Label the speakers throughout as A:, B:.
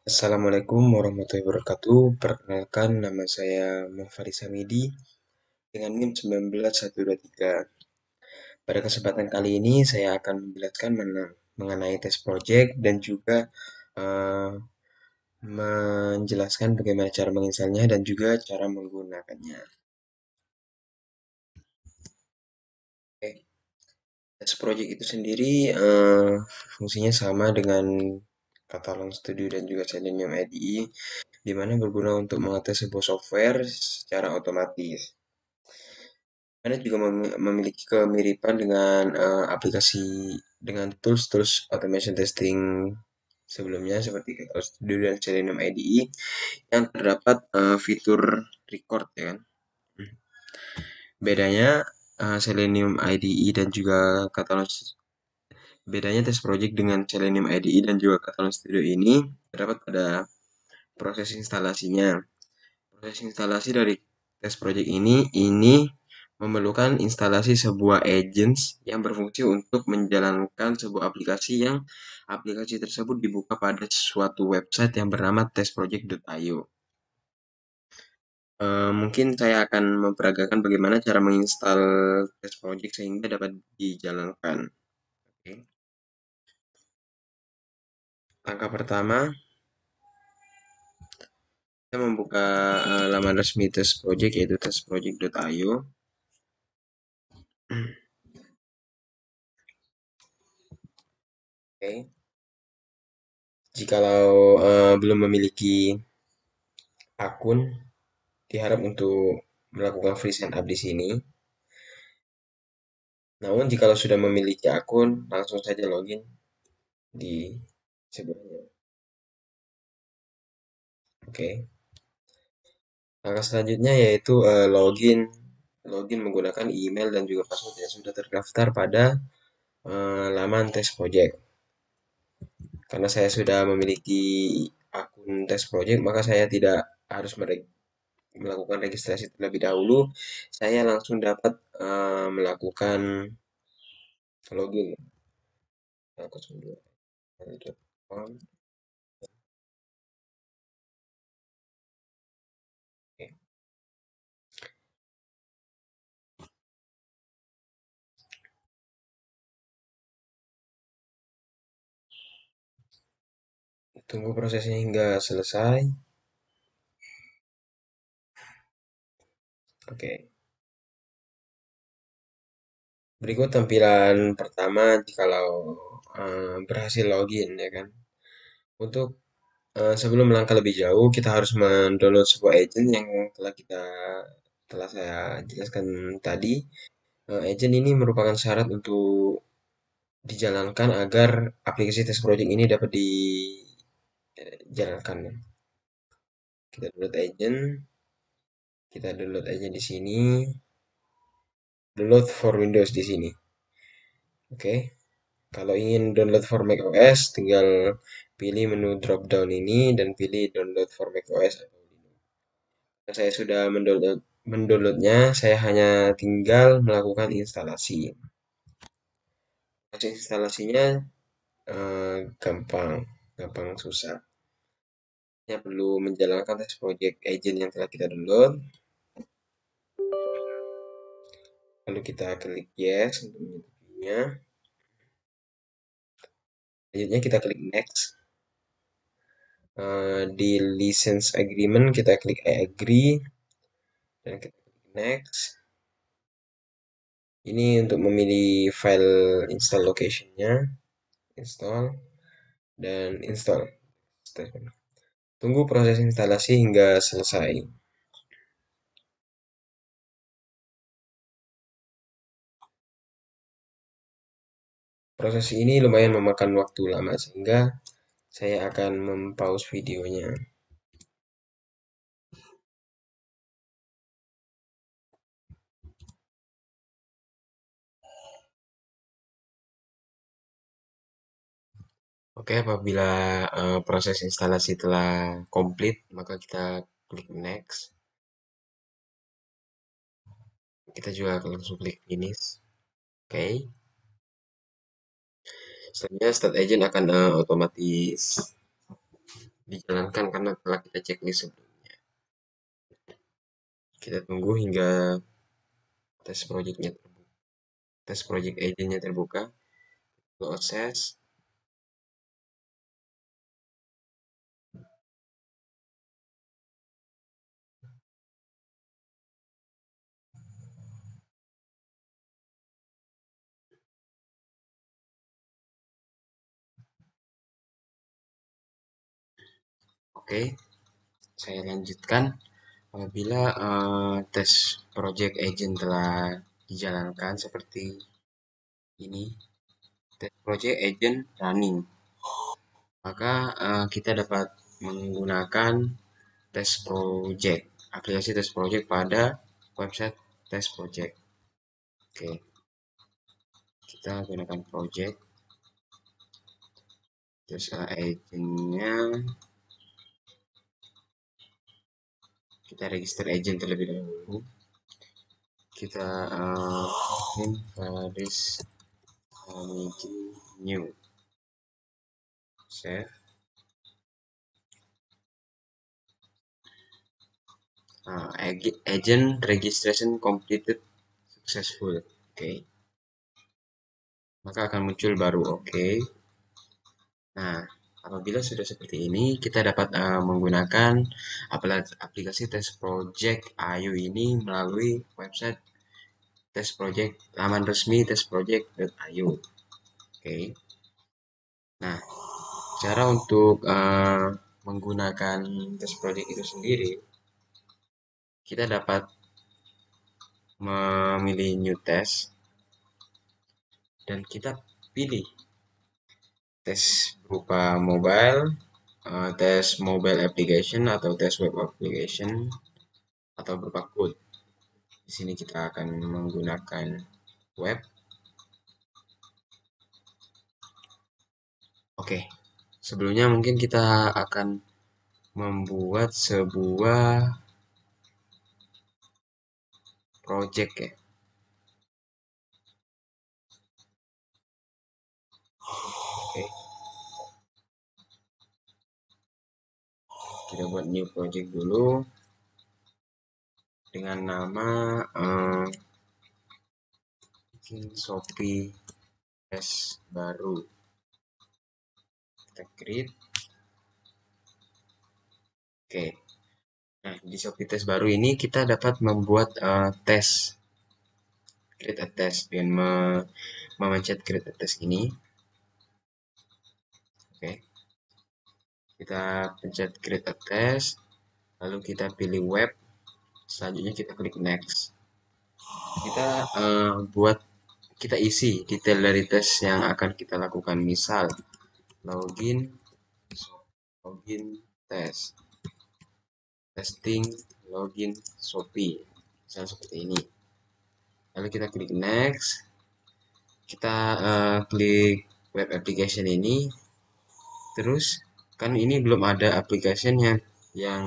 A: Assalamualaikum warahmatullahi wabarakatuh. Perkenalkan, nama saya Muhammad Samidi dengan NIM 19123. Pada kesempatan kali ini saya akan menjelaskan mengenai tes project dan juga eh, menjelaskan bagaimana cara menginstalnya dan juga cara menggunakannya. Oke. Tes project itu sendiri fungsinya sama dengan Catalan Studio dan juga Selenium IDE, di mana berguna untuk mengatur sebuah software secara otomatis. Anda juga memiliki kemiripan dengan aplikasi dengan tools-tools automation testing sebelumnya seperti Catalyst Studio dan Selenium IDE yang terdapat fitur record ya kan. Bedanya Selenium IDE dan juga Catalyst bedanya test project dengan Selenium IDE dan juga Catalyst Studio ini terdapat pada proses instalasinya. Proses instalasi dari test project ini memerlukan instalasi sebuah agents yang berfungsi untuk menjalankan sebuah aplikasi yang aplikasi tersebut dibuka pada suatu website yang bernama testproject.io. Mungkin saya akan memperagakan bagaimana cara menginstal test project sehingga dapat dijalankan. Oke. Langkah pertama, saya membuka laman resmi test project yaitu testproject.io. Oke. Jikalau belum memiliki akun, diharap untuk melakukan free sign up di sini. Namun jikalau sudah memiliki akun, langsung saja login di sebelumnya. Oke. Langkah selanjutnya yaitu login menggunakan email dan juga password yang sudah terdaftar pada laman test project. Karena saya sudah memiliki akun test project, maka saya tidak harus melakukan registrasi terlebih dahulu. Saya langsung dapat melakukan login. Oke. Tunggu prosesnya hingga selesai. Oke. Berikut tampilan pertama jikalau berhasil login ya kan. Untuk sebelum melangkah lebih jauh, kita harus mendownload sebuah agent yang telah saya jelaskan tadi. Agent ini merupakan syarat untuk dijalankan agar aplikasi test project ini dapat dijalankan. Kita download agent di sini, download for Windows di sini. Oke. Kalau ingin download for macOS, tinggal pilih menu drop down ini dan pilih download for macOS atau Linux. Nah, saya sudah mendownloadnya, saya hanya tinggal melakukan instalasi. Proses instalasinya gampang, gampang susah. Hanya perlu menjalankan test project agent yang telah kita download. Lalu kita klik yes untuk menyetujuinya. Selanjutnya kita klik next. Di license agreement kita klik I agree dan kita klik next. Ini untuk memilih file install location-nya, install dan install. Tunggu proses instalasi hingga selesai. Proses ini lumayan memakan waktu lama sehingga saya akan mempause videonya. Oke, apabila proses instalasi telah komplit, maka kita klik next. Kita juga langsung klik finish. Oke. Selanjutnya start agent akan otomatis dijalankan karena telah kita checklist sebelumnya. Kita tunggu hingga tes projectnya terbuka, tes project agentnya terbuka, proses. Oke, saya lanjutkan. Apabila tes project agent telah dijalankan seperti ini, tes project agent running, maka kita dapat menggunakan tes project, aplikasi tes project pada website tes project. Oke, kita gunakan project, terus agentnya kita register agent terlebih dahulu. Kita Faris new save. Agent registration completed successful. Oke, maka akan muncul baru oke. Nah, apabila sudah seperti ini, kita dapat menggunakan aplikasi tes project Ayu ini melalui website tes project, laman resmi tesproject.ayu. Oke. Nah, cara untuk menggunakan tes project itu sendiri, kita dapat memilih new test dan kita pilih tes berupa mobile, tes mobile application atau tes web application atau berupa code. Di sini kita akan menggunakan web. Oke, sebelumnya mungkin kita akan membuat sebuah project ya. Oke, kita buat new project dulu dengan nama bikin Shopee tes baru. Kita create. Oke. Nah, di Shopee tes baru ini kita dapat membuat tes create a test dengan memencet create a test ini. Oke. Kita pencet create a test, lalu kita pilih web, selanjutnya kita klik next. Kita kita isi detail dari tes yang akan kita lakukan, misal login tes testing login Shopee, misal seperti ini. Lalu kita klik next, kita klik web application ini, terus kan ini belum ada application yang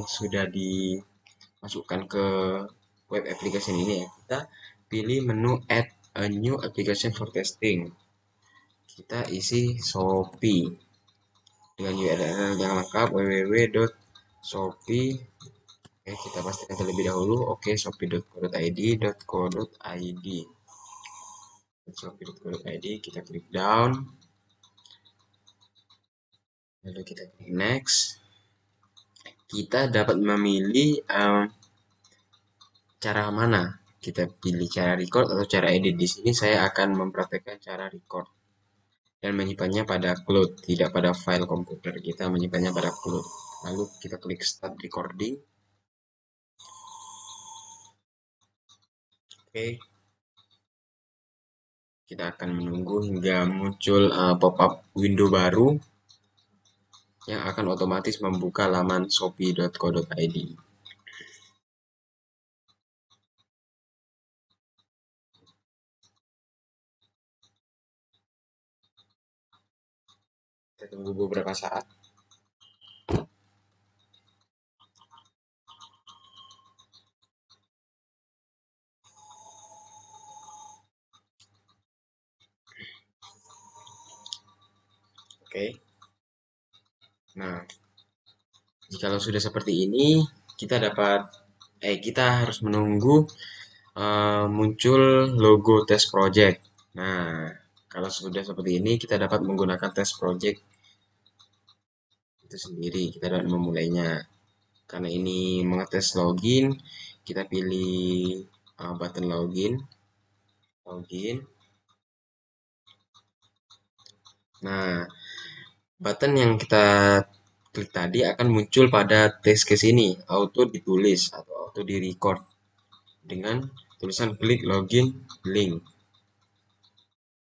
A: sudah dimasukkan ke web application ini ya. Kita pilih menu add a new application for testing. Kita isi Shopee dengan URL yang lengkap www.shopee. Oke, kita pastikan terlebih dahulu oke, shopee.co.id. Shopee.co.id, kita klik down, lalu kita klik next. Kita dapat memilih cara mana, kita pilih cara record atau cara edit. Di sini saya akan mempraktekkan cara record dan menyimpannya pada cloud, tidak pada file komputer. Kita menyimpannya pada cloud. Lalu kita klik start recording. Oke, kita akan menunggu hingga muncul pop-up window baru yang akan otomatis membuka laman shopee.co.id. Kita tunggu beberapa saat. Oke. Nah, Jikalau sudah seperti ini, kita harus menunggu muncul logo test project. Nah, kalau sudah seperti ini, kita dapat menggunakan test project itu sendiri. Kita dapat memulainya. Karena ini mengetes login, kita pilih button login. Nah, button yang kita klik tadi akan muncul pada test case ini, auto ditulis atau auto di record dengan tulisan klik login link.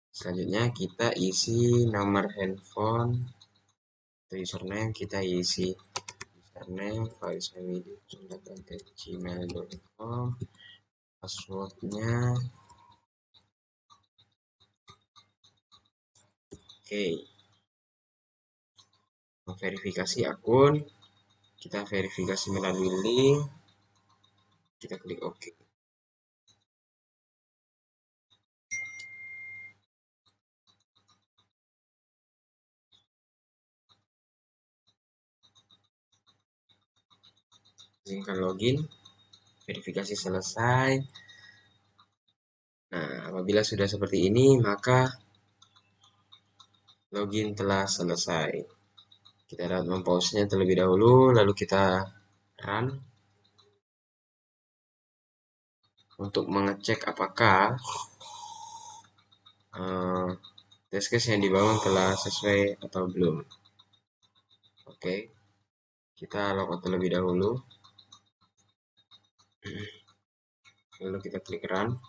A: Selanjutnya kita isi nomor handphone atau username, kita isi username faizhamidi@gmail.com, passwordnya oke. Verifikasi akun, kita verifikasi melalui link, kita klik OK. Izinkan login, verifikasi selesai. Nah, apabila sudah seperti ini, maka login telah selesai. Kita dapat mempause-nya terlebih dahulu, lalu kita run untuk mengecek apakah test case yang dibangun telah sesuai atau belum. Oke, kita logout terlebih dahulu, lalu kita klik run.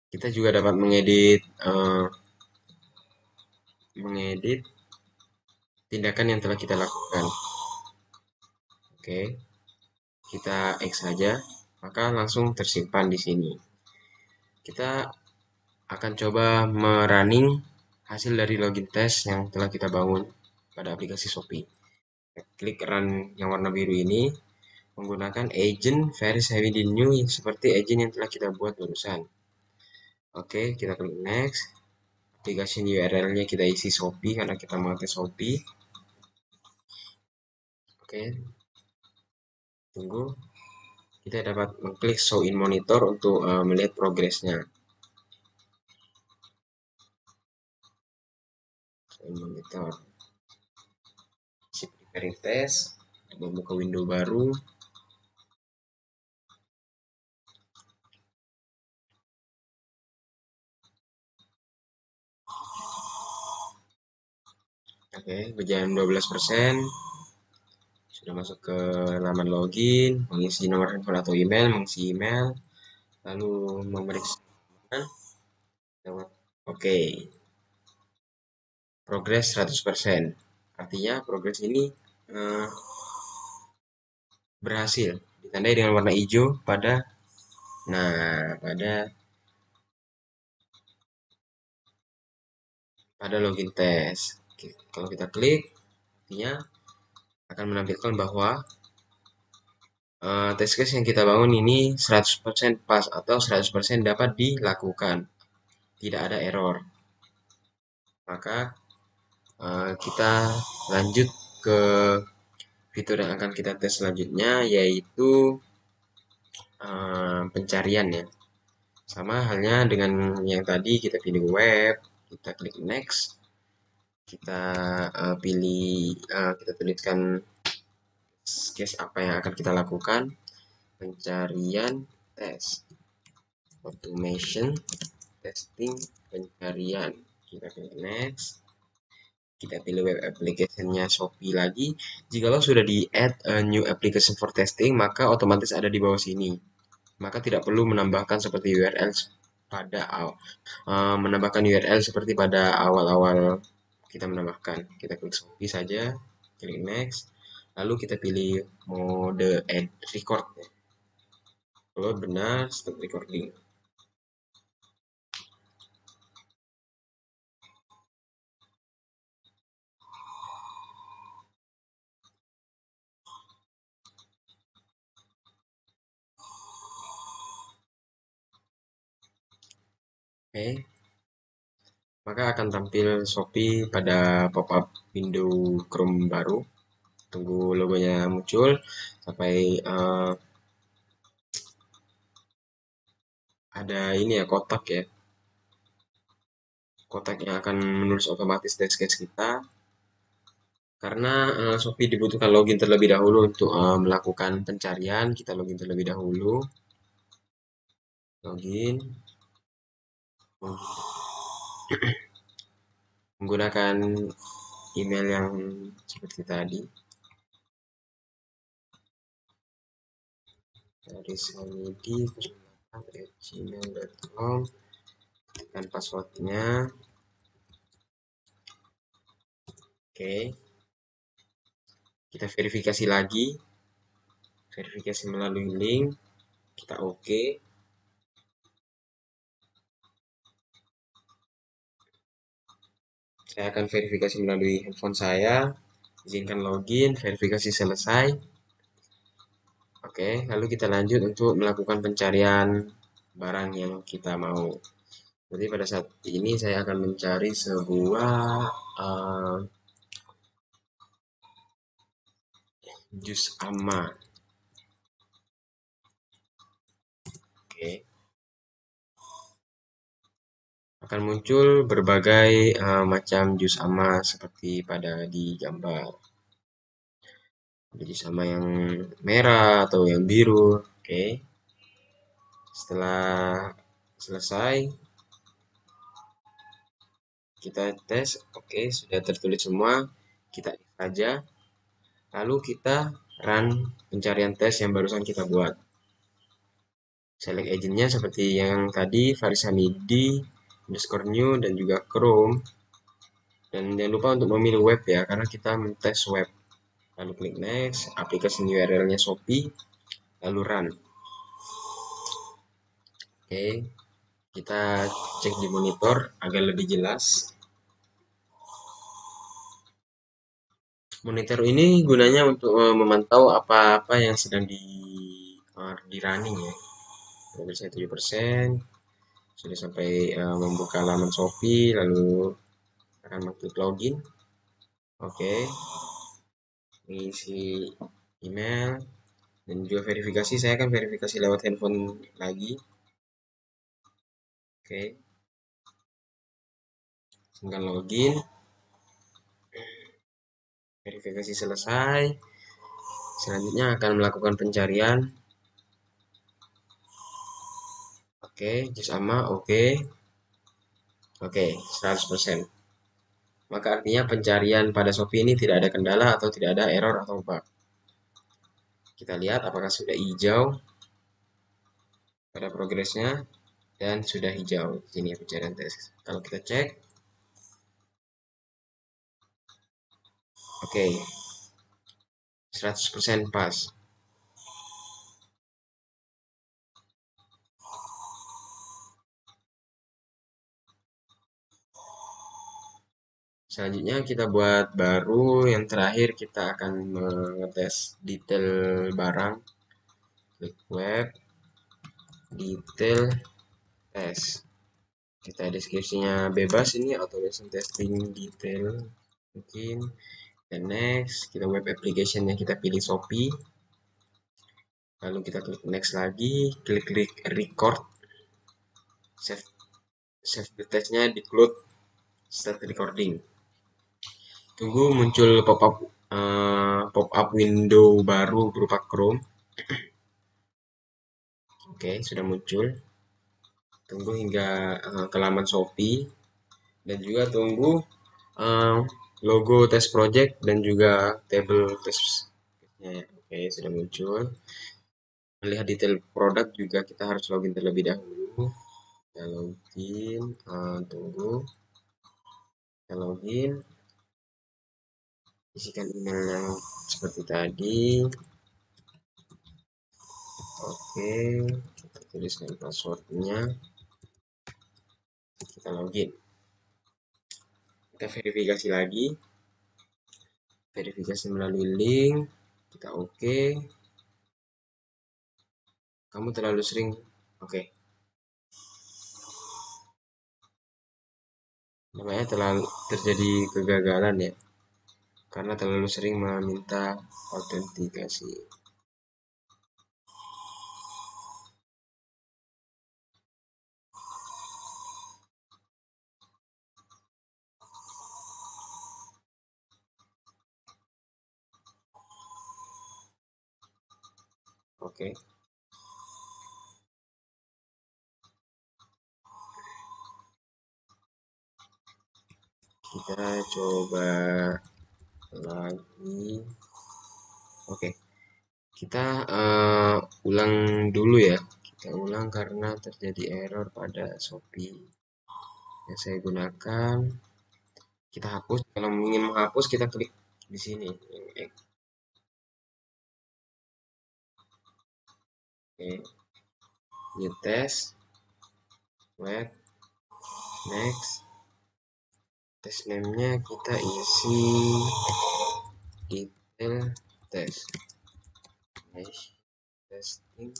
A: Kita juga dapat mengedit tindakan yang telah kita lakukan. Oke, kita X saja, maka langsung tersimpan di sini. Kita akan coba merunning hasil dari login test yang telah kita bangun pada aplikasi Shopee. Klik run yang warna biru ini menggunakan agent Faris Heavy New seperti agent yang telah kita buat barusan. Oke, kita klik next. Aplikasi URL-nya kita isi Shopee karena kita mengetes Shopee. Oke, tunggu. Kita dapat mengklik show in monitor untuk melihat progresnya. Show in monitor. Preparing test, membuka window baru. Oke, berjalan 12%. Sudah masuk ke laman login, mengisi nomor handphone atau email, mengisi email, lalu memeriksa. Oke, progres 100%. Artinya progres ini berhasil. Ditandai dengan warna hijau pada login test. Oke, kalau kita klik, artinya akan menampilkan bahwa test case yang kita bangun ini 100% pas atau 100% dapat dilakukan. Tidak ada error. Maka kita lanjut ke fitur yang akan kita tes selanjutnya, yaitu pencarian ya. Sama halnya dengan yang tadi, kita pilih web, kita klik next, kita kita tuliskan case apa yang akan kita lakukan. Pencarian tes, automation testing pencarian, kita klik next, kita pilih web application-nya Shopee lagi. Jikalau sudah di add a new application for testing, maka otomatis ada di bawah sini. Maka tidak perlu menambahkan seperti URL pada menambahkan URL seperti pada awal-awal kita menambahkan. Kita klik Shopee saja, klik next, lalu kita pilih mode add record. Kalau benar, stop recording. Oke, maka akan tampil Shopee pada pop-up window Chrome baru. Tunggu logonya muncul sampai ada ini ya, kotak ya. Kotak yang akan menulis otomatis test case kita. Karena Shopee dibutuhkan login terlebih dahulu untuk melakukan pencarian. Kita login terlebih dahulu. Login. Menggunakan email yang seperti tadi. Dari samidi@gmail.com, dan passwordnya. Oke, kita verifikasi lagi, verifikasi melalui link, kita oke. Saya akan verifikasi melalui handphone saya, izinkan login, verifikasi selesai. Oke, lalu kita lanjut untuk melakukan pencarian barang yang kita mau. Jadi pada saat ini saya akan mencari sebuah jus ama. Oke, akan muncul berbagai macam jus ama seperti pada di gambar. Ada jus ama yang merah atau yang biru. Oke, setelah selesai kita tes. Oke, sudah tertulis semua. Kita saja. Lalu kita run pencarian tes yang barusan kita buat. Select agentnya seperti yang tadi, Farisamidi, underscore new, dan juga Chrome. Dan jangan lupa untuk memilih web ya, karena kita mentes web. Lalu klik next, aplikasi URL-nya Shopee, lalu run. Oke, kita cek di monitor agar lebih jelas. Monitor ini gunanya untuk memantau apa-apa yang sedang di running ya. Progresnya 7%, sudah sampai membuka laman Shopee, lalu akan mengklik login. Oke, mengisi email dan juga verifikasi. Saya akan verifikasi lewat handphone lagi. Oke, tinggal login, verifikasi selesai. Selanjutnya akan melakukan pencarian. Oke, jus ama oke. Oke, 100%. Maka artinya pencarian pada Shopee ini tidak ada kendala atau tidak ada error atau bug. Kita lihat apakah sudah hijau pada progresnya, dan sudah hijau. Ini pencarian tes. Kalau kita cek, oke, 100% pas. Selanjutnya kita buat baru, yang terakhir kita akan mengetes detail barang. Klik web, detail, tes. Kita deskripsinya bebas, ini automation testing detail mungkin. Dan next, kita web application yang kita pilih Shopee. Lalu kita klik next lagi, klik record. Save the testnya di cloud, start recording. Tunggu muncul pop-up window baru berupa Chrome. Oke, sudah muncul. Tunggu hingga ke laman Shopee, dan juga tunggu logo test project dan juga tabel testnya. Oke, sudah muncul. Melihat detail produk juga kita harus login terlebih dahulu. Kita login, tunggu. Kita login, isikan email yang seperti tadi. Oke, kita tuliskan passwordnya. Kita login. Kita verifikasi lagi. Verifikasi melalui link. Kita oke. Kamu terlalu sering. Oke. namanya terlalu terjadi kegagalan ya, karena terlalu sering meminta autentikasi. Oke, kita coba lagi. Oke, kita ulang dulu ya. Kita ulang karena terjadi error pada Shopee yang saya gunakan. Kita hapus. Kalau ingin menghapus, kita klik di sini. Oke, new test, web, next. Test name-nya kita isi detail test. Nice. Testing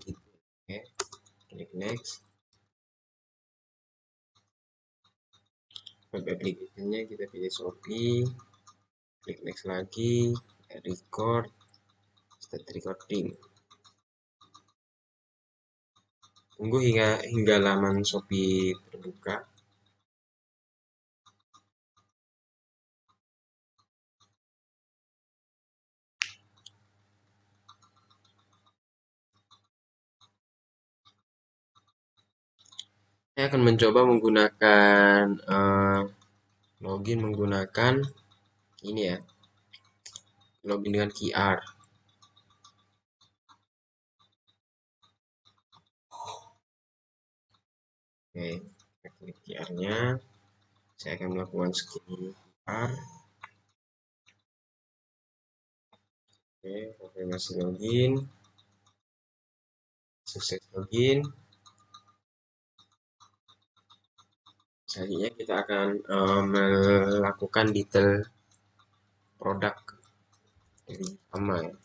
A: gitu. Oke, klik next. Web application-nya kita pilih Shopee. Klik next lagi. Record. Start recording. Tunggu hingga laman Shopee terbuka. Saya akan mencoba menggunakan login menggunakan ini ya, login dengan QR. Oke, kita klik QR-nya. Saya akan melakukan scan QR. Oke, konfirmasi login. Sukses login. Selanjutnya kita akan melakukan detail produk dari sama ya.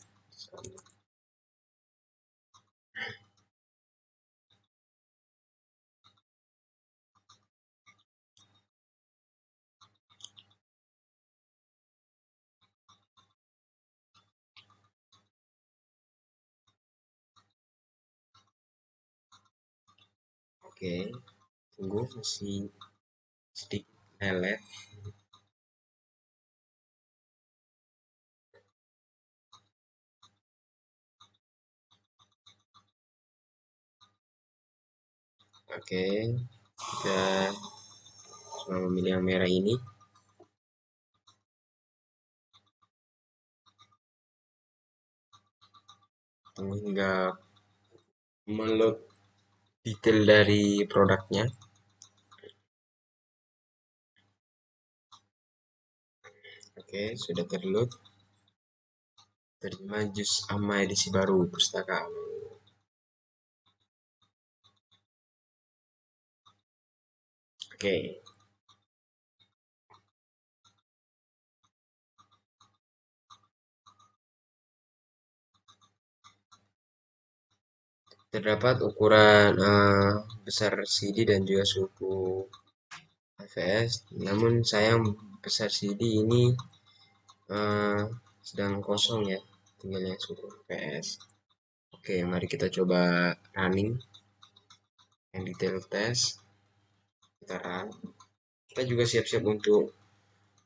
A: Oke, tunggu masih sedikit lelet. Oke, kita coba memilih yang merah ini. Tunggu hingga meload detail dari produknya. Oke, sudah terload. Terima jus ama edisi baru pustaka. Oke, terdapat ukuran besar CD dan juga suku fps. Namun sayang besar CD ini sedang kosong ya, tinggal yang suku fps. Oke, mari kita coba running yang detail test. Kita run. Kita juga siap-siap untuk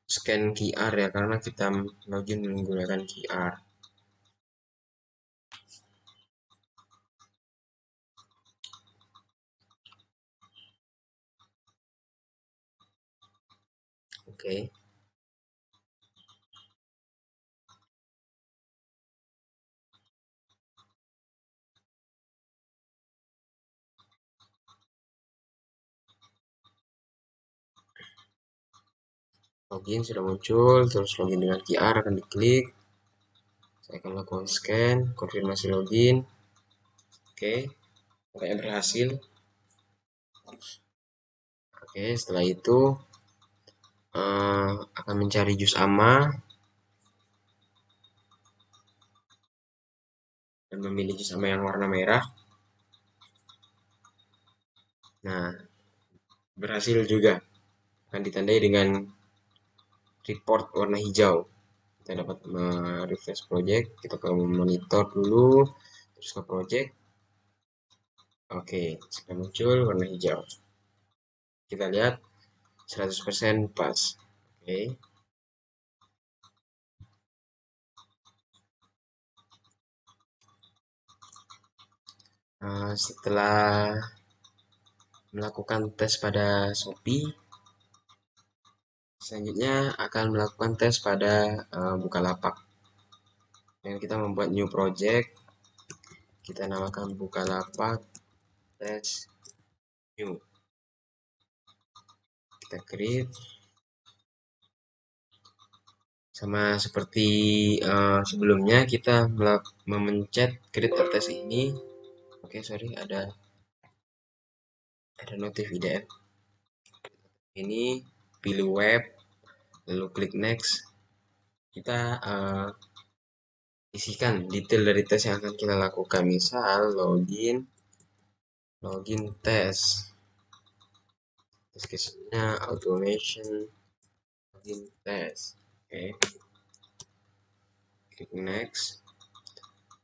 A: scan QR ya, karena kita login menggunakan QR. Oke. Login sudah muncul, terus login dengan QR akan diklik. Saya akan lakukan scan, konfirmasi login. Oke, katanya berhasil. Oke, setelah itu akan mencari jus ama dan memilih jus ama yang warna merah. Nah, berhasil juga. akan ditandai dengan report warna hijau. Kita dapat refresh project, kita ke monitor dulu, terus ke project. Oke, sudah muncul warna hijau. Kita lihat 100% pas. Oke. Setelah melakukan tes pada Shopee, selanjutnya akan melakukan tes pada Bukalapak. Dan kita membuat new project, kita namakan Bukalapak test new. Kita create sama seperti sebelumnya kita memencet create a test ini. Oke, sorry, ada notif IDF. Ini pilih web, lalu klik next. Kita isikan detail dari tes yang akan kita lakukan, misal login tes case-nya automation login tes. Oke, klik next.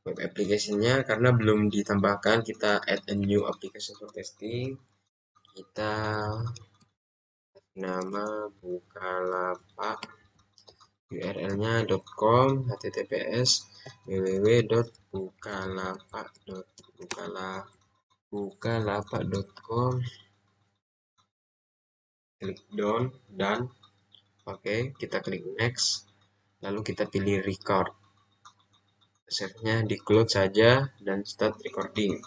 A: Web application-nya karena belum ditambahkan, kita add a new application for testing. Kita nama Bukalapak, URL-nya .com, https www.bukalapak.com. Klik done. Oke, kita klik next, lalu kita pilih record. Save-nya di close saja dan start recording.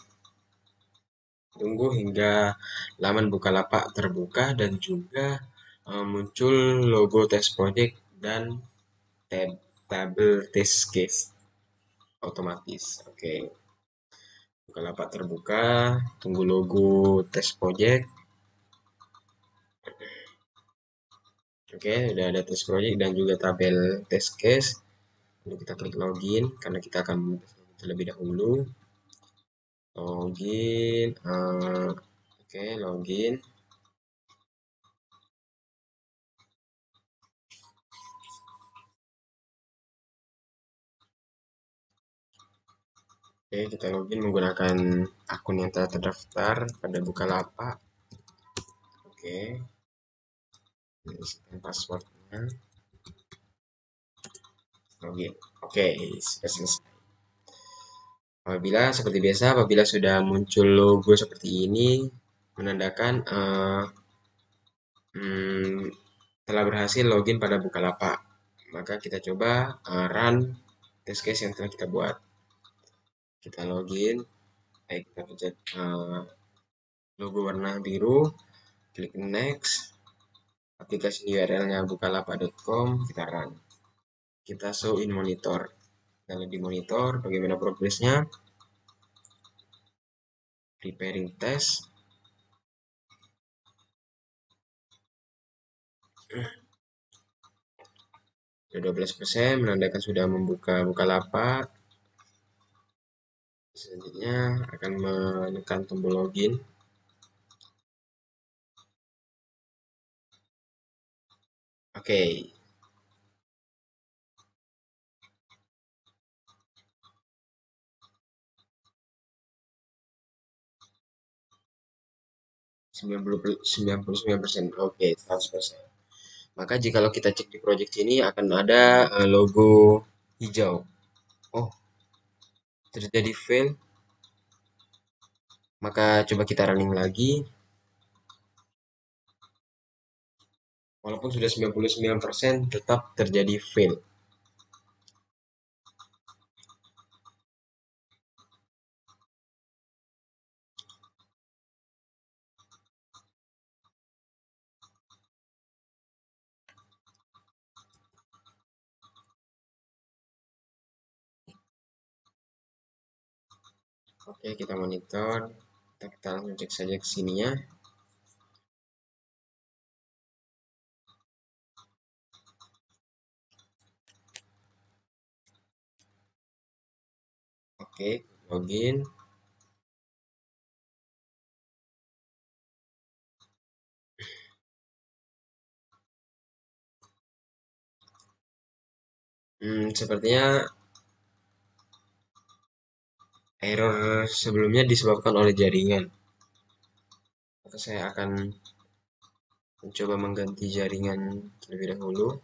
A: Tunggu hingga laman Bukalapak terbuka dan juga muncul logo test project dan tabel test case otomatis. Oke. Bukalapak terbuka, tunggu logo test project. Oke, udah ada test project dan juga tabel test case. Lalu kita klik login karena kita akan terlebih dahulu. Login, oke, login. Oke, kita login menggunakan akun yang telah terdaftar pada Bukalapak. Oke, isikan passwordnya. Login. Oke, sudah selesai. Apabila seperti biasa, apabila sudah muncul logo seperti ini, menandakan telah berhasil login pada Bukalapak. Maka kita coba run test case yang telah kita buat. Kita login, baik kita pencet logo warna biru, klik next, aplikasi URL-nya bukalapak.com, kita run. Kita show in monitor. Kalau di monitor, bagaimana progresnya? Preparing test. Sudah 12%, menandakan sudah membuka Bukalapak. Selanjutnya akan menekan tombol login. Oke. 99%. Oke, 100%. Maka jikalau kita cek di project ini akan ada logo hijau. Oh, terjadi fail. Maka coba kita running lagi. Walaupun sudah 99%, tetap terjadi fail. Oke, kita monitor. Kita langsung cek saja ke sininya. Oke, login. Sepertinya error sebelumnya disebabkan oleh jaringan. Maka saya akan mencoba mengganti jaringan terlebih dahulu.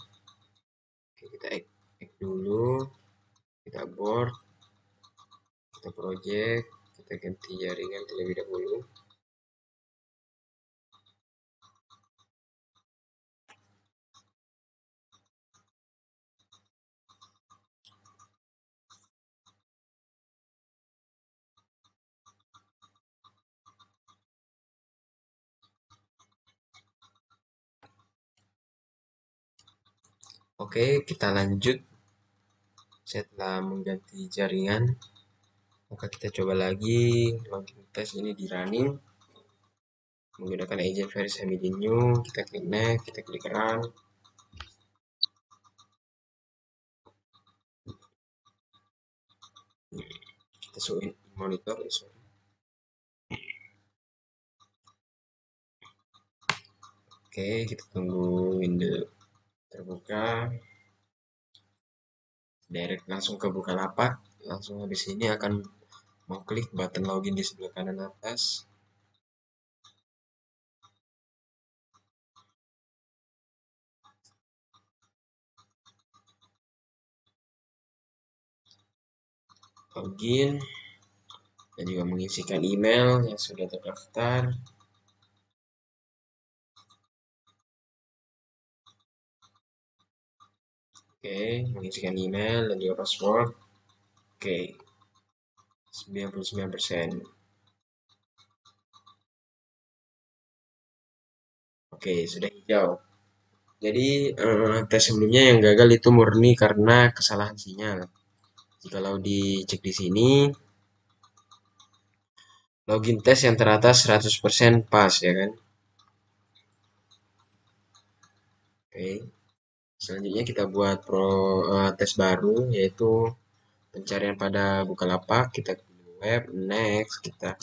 A: Oke, kita add dulu, kita board, kita project, kita ganti jaringan terlebih dahulu. Oke, kita lanjut. Setelah mengganti jaringan, maka kita coba lagi login test ini di running menggunakan agent verify media new. Kita klik next, kita klik run. Kita show in monitor, sorry. Oke, kita tunggu window terbuka. Direct langsung ke Bukalapak. Langsung habis ini akan mau klik button login di sebelah kanan atas. Login dan juga mengisikan email yang sudah terdaftar. Oke, mengisikan email dan juga password. Oke, 99%. Oke, sudah hijau. Jadi tes sebelumnya yang gagal itu murni karena kesalahan sinyal. Jikalau dicek di sini, login tes yang teratas 100% pas ya kan. Oke. Selanjutnya kita buat tes baru yaitu pencarian pada Bukalapak. Kita web, next, kita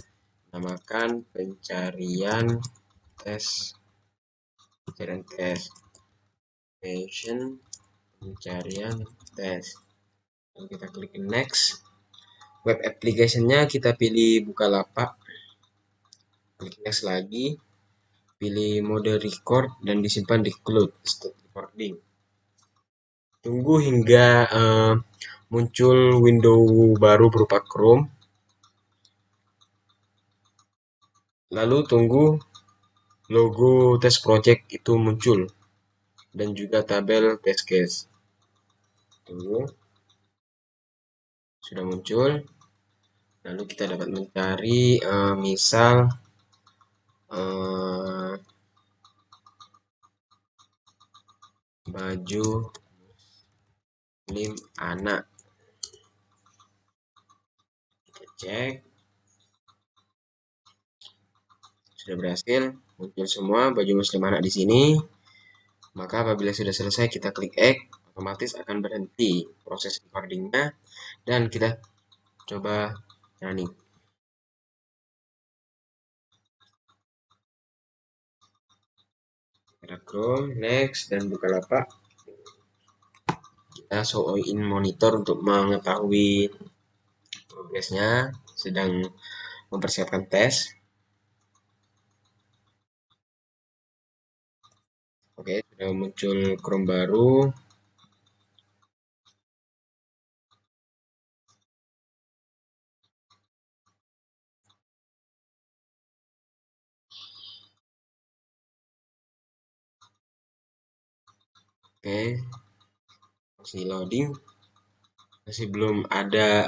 A: namakan tes, pencarian tes, mention, pencarian tes. Lalu kita klik next. Web application-nya kita pilih Bukalapak. Klik next lagi. Pilih mode record dan disimpan di cloud start recording. Tunggu hingga muncul window baru berupa Chrome. Lalu tunggu logo test project itu muncul dan juga tabel test case. Tunggu. Sudah muncul. Lalu kita dapat mencari misal baju muslim anak. Kita cek. Sudah berhasil muncul semua baju muslim anak di sini. Maka apabila sudah selesai kita klik X, otomatis akan berhenti proses recordingnya dan kita coba running. Kita Chrome, next, dan Bukalapak. Kita show in monitor untuk mengetahui progresnya sedang mempersiapkan tes. Oke, sudah muncul Chrome baru. Oke, masih loading, masih belum ada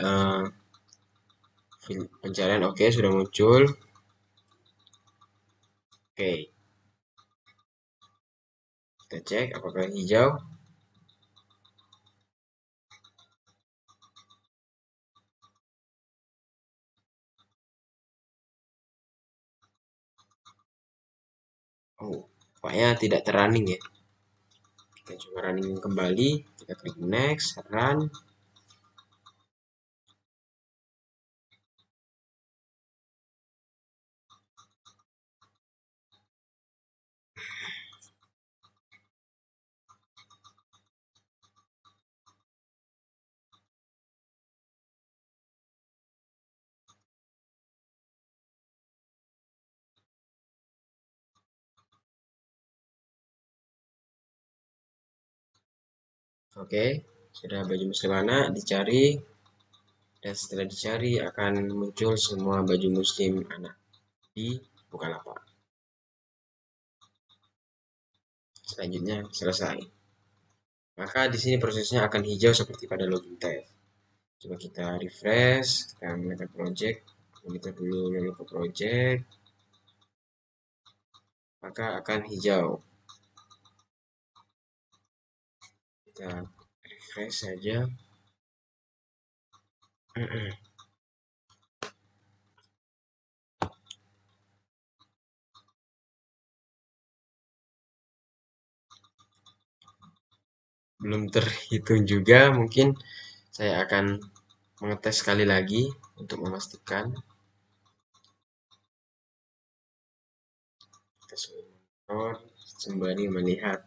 A: pencarian. Oke, sudah muncul. Oke, kita cek apakah hijau. Oh, pokoknya tidak terrunning ya. Kita coba running kembali. Kita klik next, run. Oke, sudah baju muslim anak dicari, dan setelah dicari akan muncul semua baju muslim anak di Bukalapak. Selanjutnya selesai. Maka di sini prosesnya akan hijau seperti pada login test. Coba kita refresh, kita menekan project, kita dulu lalu ke project, maka akan hijau. Kita refresh saja. Belum terhitung juga, mungkin saya akan mengetes sekali lagi untuk memastikan. Kita monitor sembari melihat.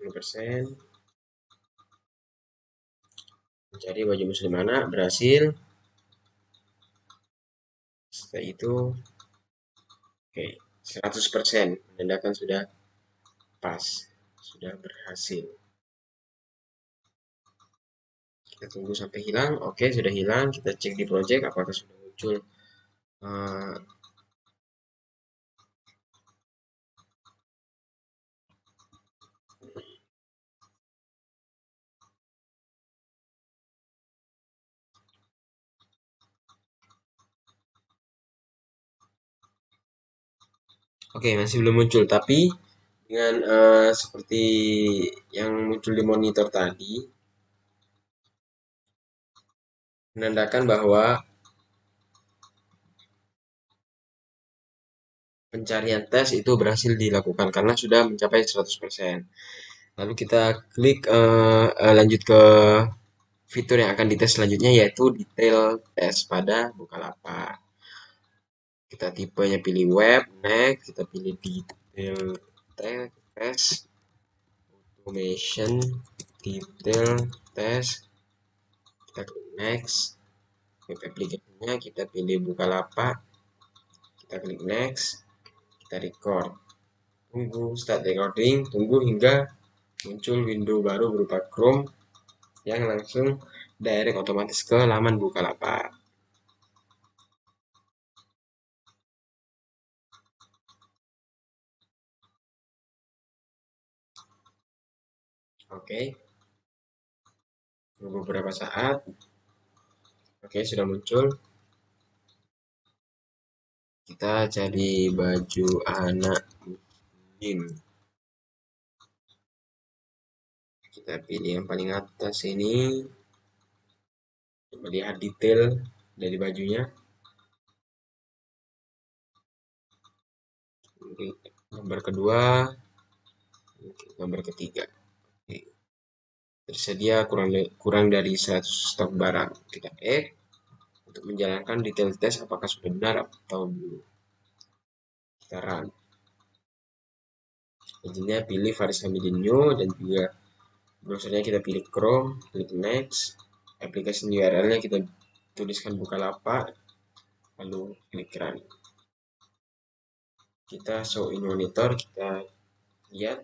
A: Persen mencari baju muslim anak berhasil. Setelah itu oke, 100% menandakan sudah pas, sudah berhasil. Kita tunggu sampai hilang. Oke, sudah hilang. Kita cek di project apakah sudah muncul. Uh, Oke, masih belum muncul. Tapi dengan seperti yang muncul di monitor tadi, menandakan bahwa pencarian tes itu berhasil dilakukan karena sudah mencapai 100%. Lalu kita klik lanjut ke fitur yang akan dites selanjutnya, yaitu detail tes pada Bukalapak. Kita tipenya pilih web, next, kita pilih detail tes, automation, detail tes, kita klik next, web aplikasinya kita pilih Bukalapak, kita klik next, kita record. Tunggu start recording, tunggu hingga muncul window baru berupa Chrome yang langsung direct otomatis ke laman Bukalapak. Oke, tunggu beberapa saat. Oke, sudah muncul. Kita cari baju anak muslim. Kita pilih yang paling atas ini. Coba lihat detail dari bajunya. Gambar kedua, gambar ketiga. Tersedia kurang dari 100 stok barang. Kita add untuk menjalankan detail tes apakah sudah benar atau belum. Kita run. Izinnya pilih Faris Hamidin New dan juga browsernya kita pilih Chrome, klik next. Aplikasi URL-nya kita tuliskan Bukalapak, lalu klik run. Kita show in monitor, kita lihat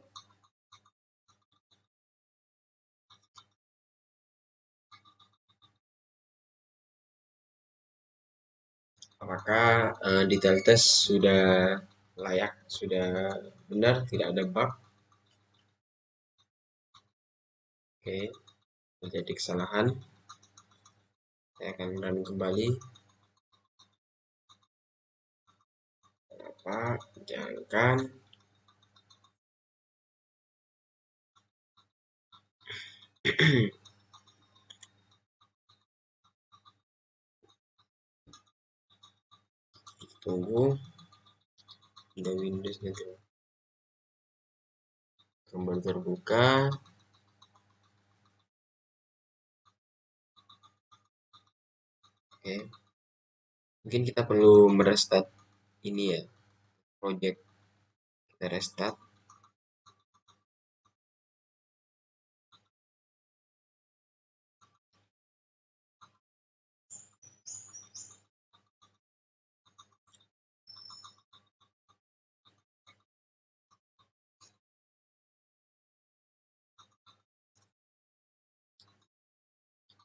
A: apakah detail test sudah layak, sudah benar, tidak ada bug. Oke, terjadi kesalahan. Saya akan run kembali. Apa? Jangan. Tunggu. Ada Windows nanti. Kembali terbuka. Oke. Mungkin kita perlu merestart ini ya. Project. Kita restart.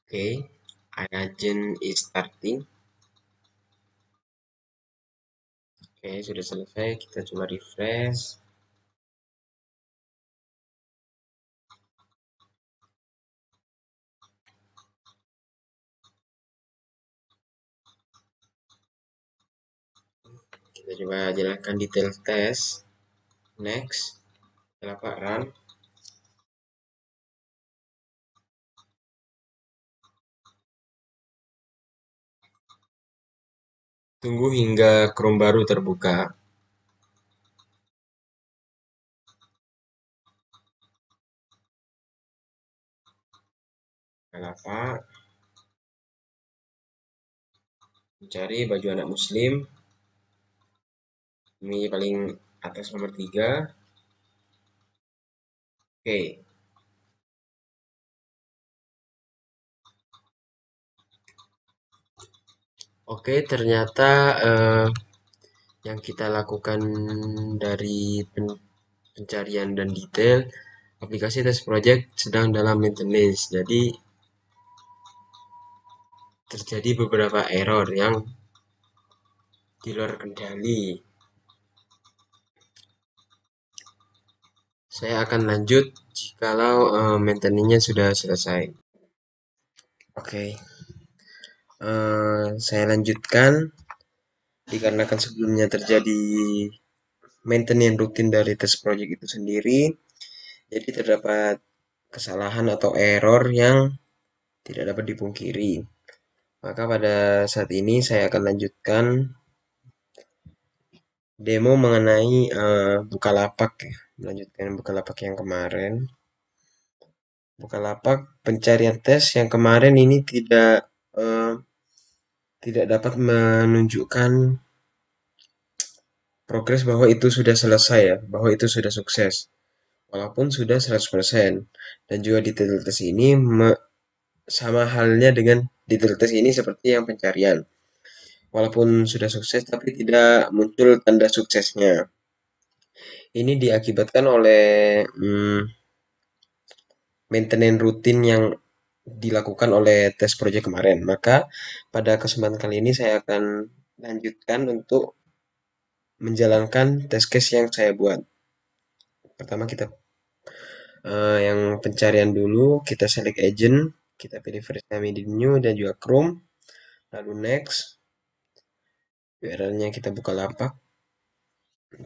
A: Oke, agent is starting. Oke, sudah selesai. Kita coba refresh. Kita coba jalankan detail test. Next. Setelah Pak run. Tunggu hingga Chrome baru terbuka. Kenapa? Mencari baju anak muslim. Ini paling atas nomor 3. Oke. Oke, ternyata yang kita lakukan dari pencarian dan detail, aplikasi test project sedang dalam maintenance. Jadi terjadi beberapa error yang di luar kendali. Saya akan lanjut jikalau maintenance-nya sudah selesai. Oke, saya lanjutkan. Dikarenakan sebelumnya terjadi maintenance rutin dari test project itu sendiri, jadi terdapat kesalahan atau error yang tidak dapat dipungkiri. Maka pada saat ini saya akan lanjutkan demo mengenai Bukalapak ya. Melanjutkan Bukalapak yang kemarin. Bukalapak pencarian tes yang kemarin ini tidak dapat menunjukkan progres bahwa itu sudah selesai ya, bahwa itu sudah sukses. Walaupun sudah 100%. Dan juga detail tes ini sama halnya dengan detail tes ini seperti yang pencarian. Walaupun sudah sukses tapi tidak muncul tanda suksesnya. Ini diakibatkan oleh maintenance rutin yang dilakukan oleh tes project kemarin. Maka pada kesempatan kali ini saya akan lanjutkan untuk menjalankan test case yang saya buat. Pertama kita yang pencarian dulu, kita select agent, kita pilih versi kami di new dan juga Chrome. Lalu next, URL-nya kita buka lapak.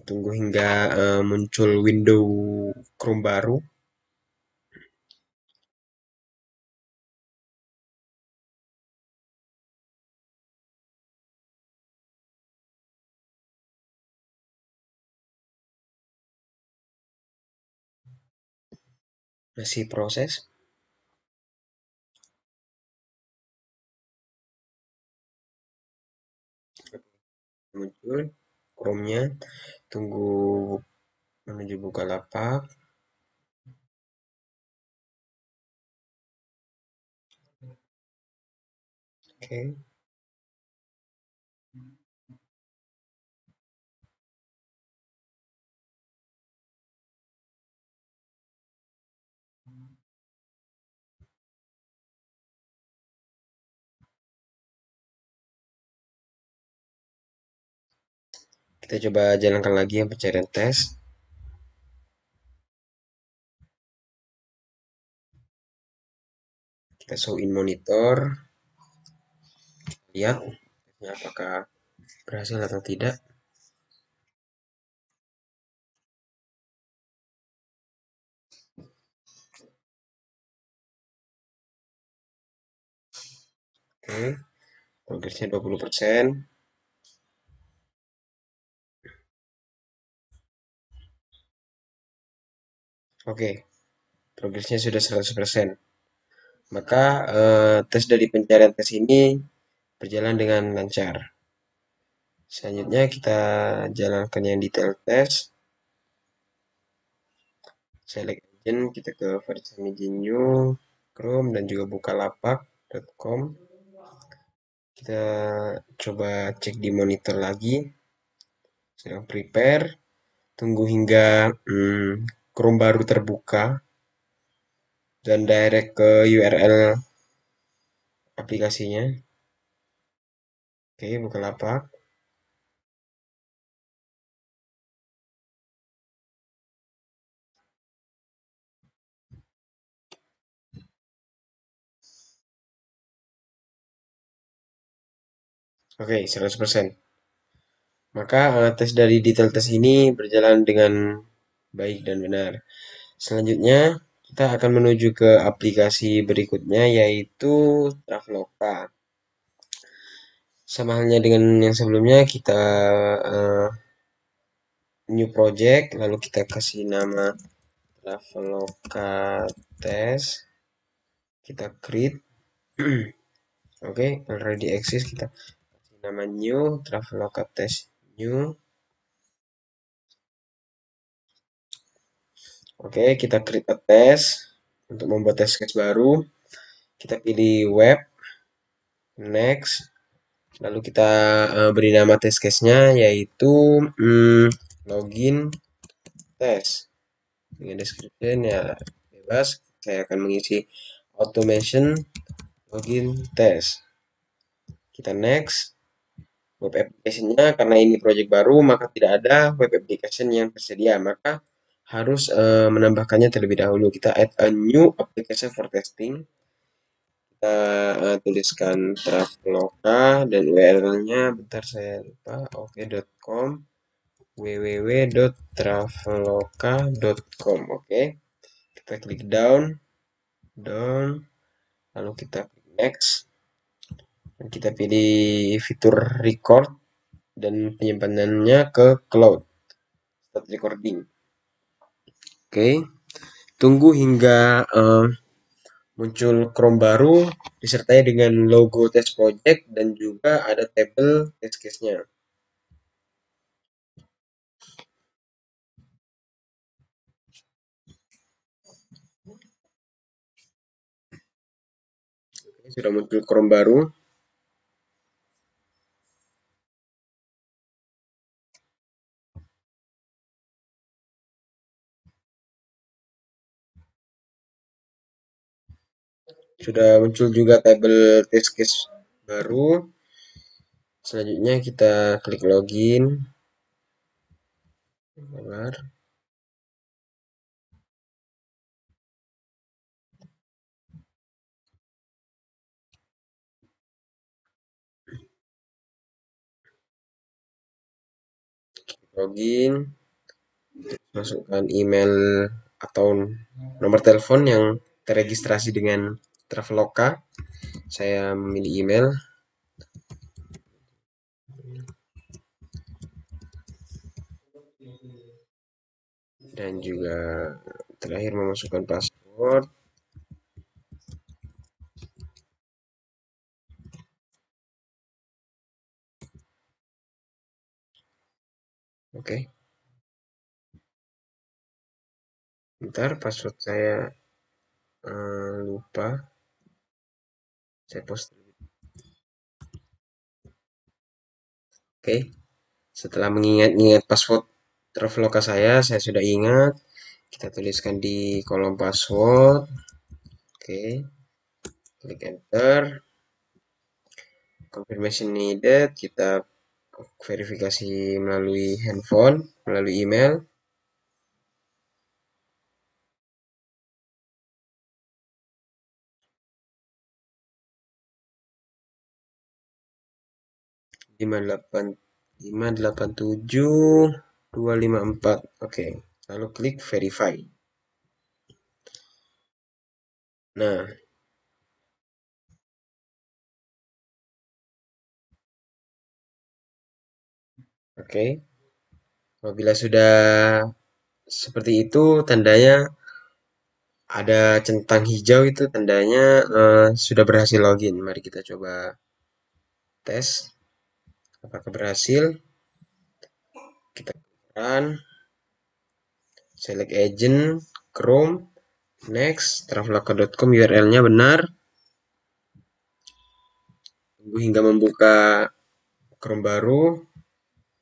A: Tunggu hingga muncul window Chrome baru. Masih proses. Muncul Chrome-nya. Tunggu menuju buka lapak. Oke. Kita coba jalankan lagi yang pencarian tes. Kita show in monitor. Lihat apakah berhasil atau tidak. Oke, progresnya 20%. Oke, progresnya sudah 100%. Maka tes dari pencarian tes ini berjalan dengan lancar. Selanjutnya kita jalankan yang detail test. Select agent, kita ke versi new, Chrome dan juga bukalapak.com. Kita coba cek di monitor lagi. Sedang prepare. Tunggu hingga Chrome baru terbuka dan direct ke URL aplikasinya. Oke, Bukalapak. Oke, 100%. Maka tes dari detail tes ini berjalan dengan baik dan benar. Selanjutnya, kita akan menuju ke aplikasi berikutnya yaitu Traveloka. Sama halnya dengan yang sebelumnya, kita eh, new project, lalu kita kasih nama Traveloka Test, kita create. Oke, already exist, kita kasih nama new Traveloka Test new. Oke, kita create a test untuk membuat test case baru. Kita pilih web, next, lalu kita beri nama test case-nya yaitu login test. Dengan description ya bebas, saya akan mengisi automation login test. Kita next. Web application-nya karena ini project baru maka tidak ada web application yang tersedia, maka harus menambahkannya terlebih dahulu. Kita add a new application for testing. Kita tuliskan Traveloka dan URL-nya bentar saya lupa. oke.com www.traveloka.com. Oke. Kita klik down, lalu kita klik next. Dan kita pilih fitur record dan penyimpanannya ke cloud. Start recording. Oke. Tunggu hingga muncul Chrome baru disertai dengan logo test project dan juga ada tabel test case-nya. Sudah muncul Chrome baru. Sudah muncul juga tabel test case baru. Selanjutnya kita klik login. Bentar. Login, masukkan email atau nomor telepon yang terregistrasi dengan Traveloka. Saya memilih email dan juga terakhir memasukkan password. Oke. Bentar, password saya lupa. Saya post. Oke. Setelah mengingat-ingat password Traveloka saya sudah ingat. Kita tuliskan di kolom password. Oke. Klik enter. Confirmation needed. Kita verifikasi melalui handphone, melalui email. lima delapan tujuh 254. Oke, lalu klik verify. Nah, oke. Apabila sudah seperti itu, tandanya ada centang hijau itu tandanya sudah berhasil login. Mari kita coba tes apakah berhasil. Kita run, select agent, Chrome, next, traveloka.com URL-nya benar. Tunggu hingga membuka Chrome baru.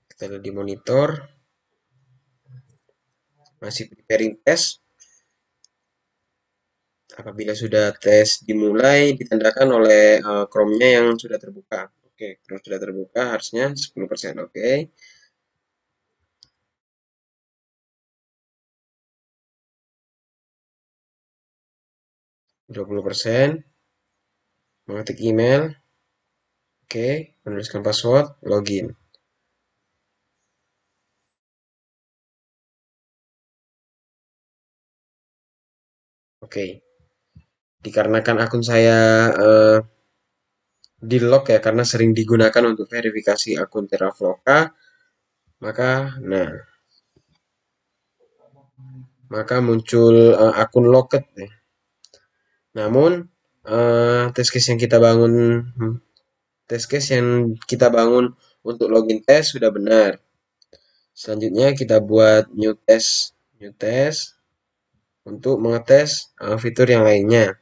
A: Kita lihat di monitor. Masih preparing test. Apabila sudah tes dimulai, ditandakan oleh Chrome-nya yang sudah terbuka. Oke, Chrome sudah terbuka, harusnya 10%. Oke, 20%. Mengetik email. Oke, menuliskan password, login. Oke, dikarenakan akun saya di lock ya karena sering digunakan untuk verifikasi akun Terrafloka, maka nah, maka muncul akun locket ya. Namun test case yang kita bangun test case yang kita bangun untuk login tes sudah benar. Selanjutnya kita buat new test untuk mengetes fitur yang lainnya.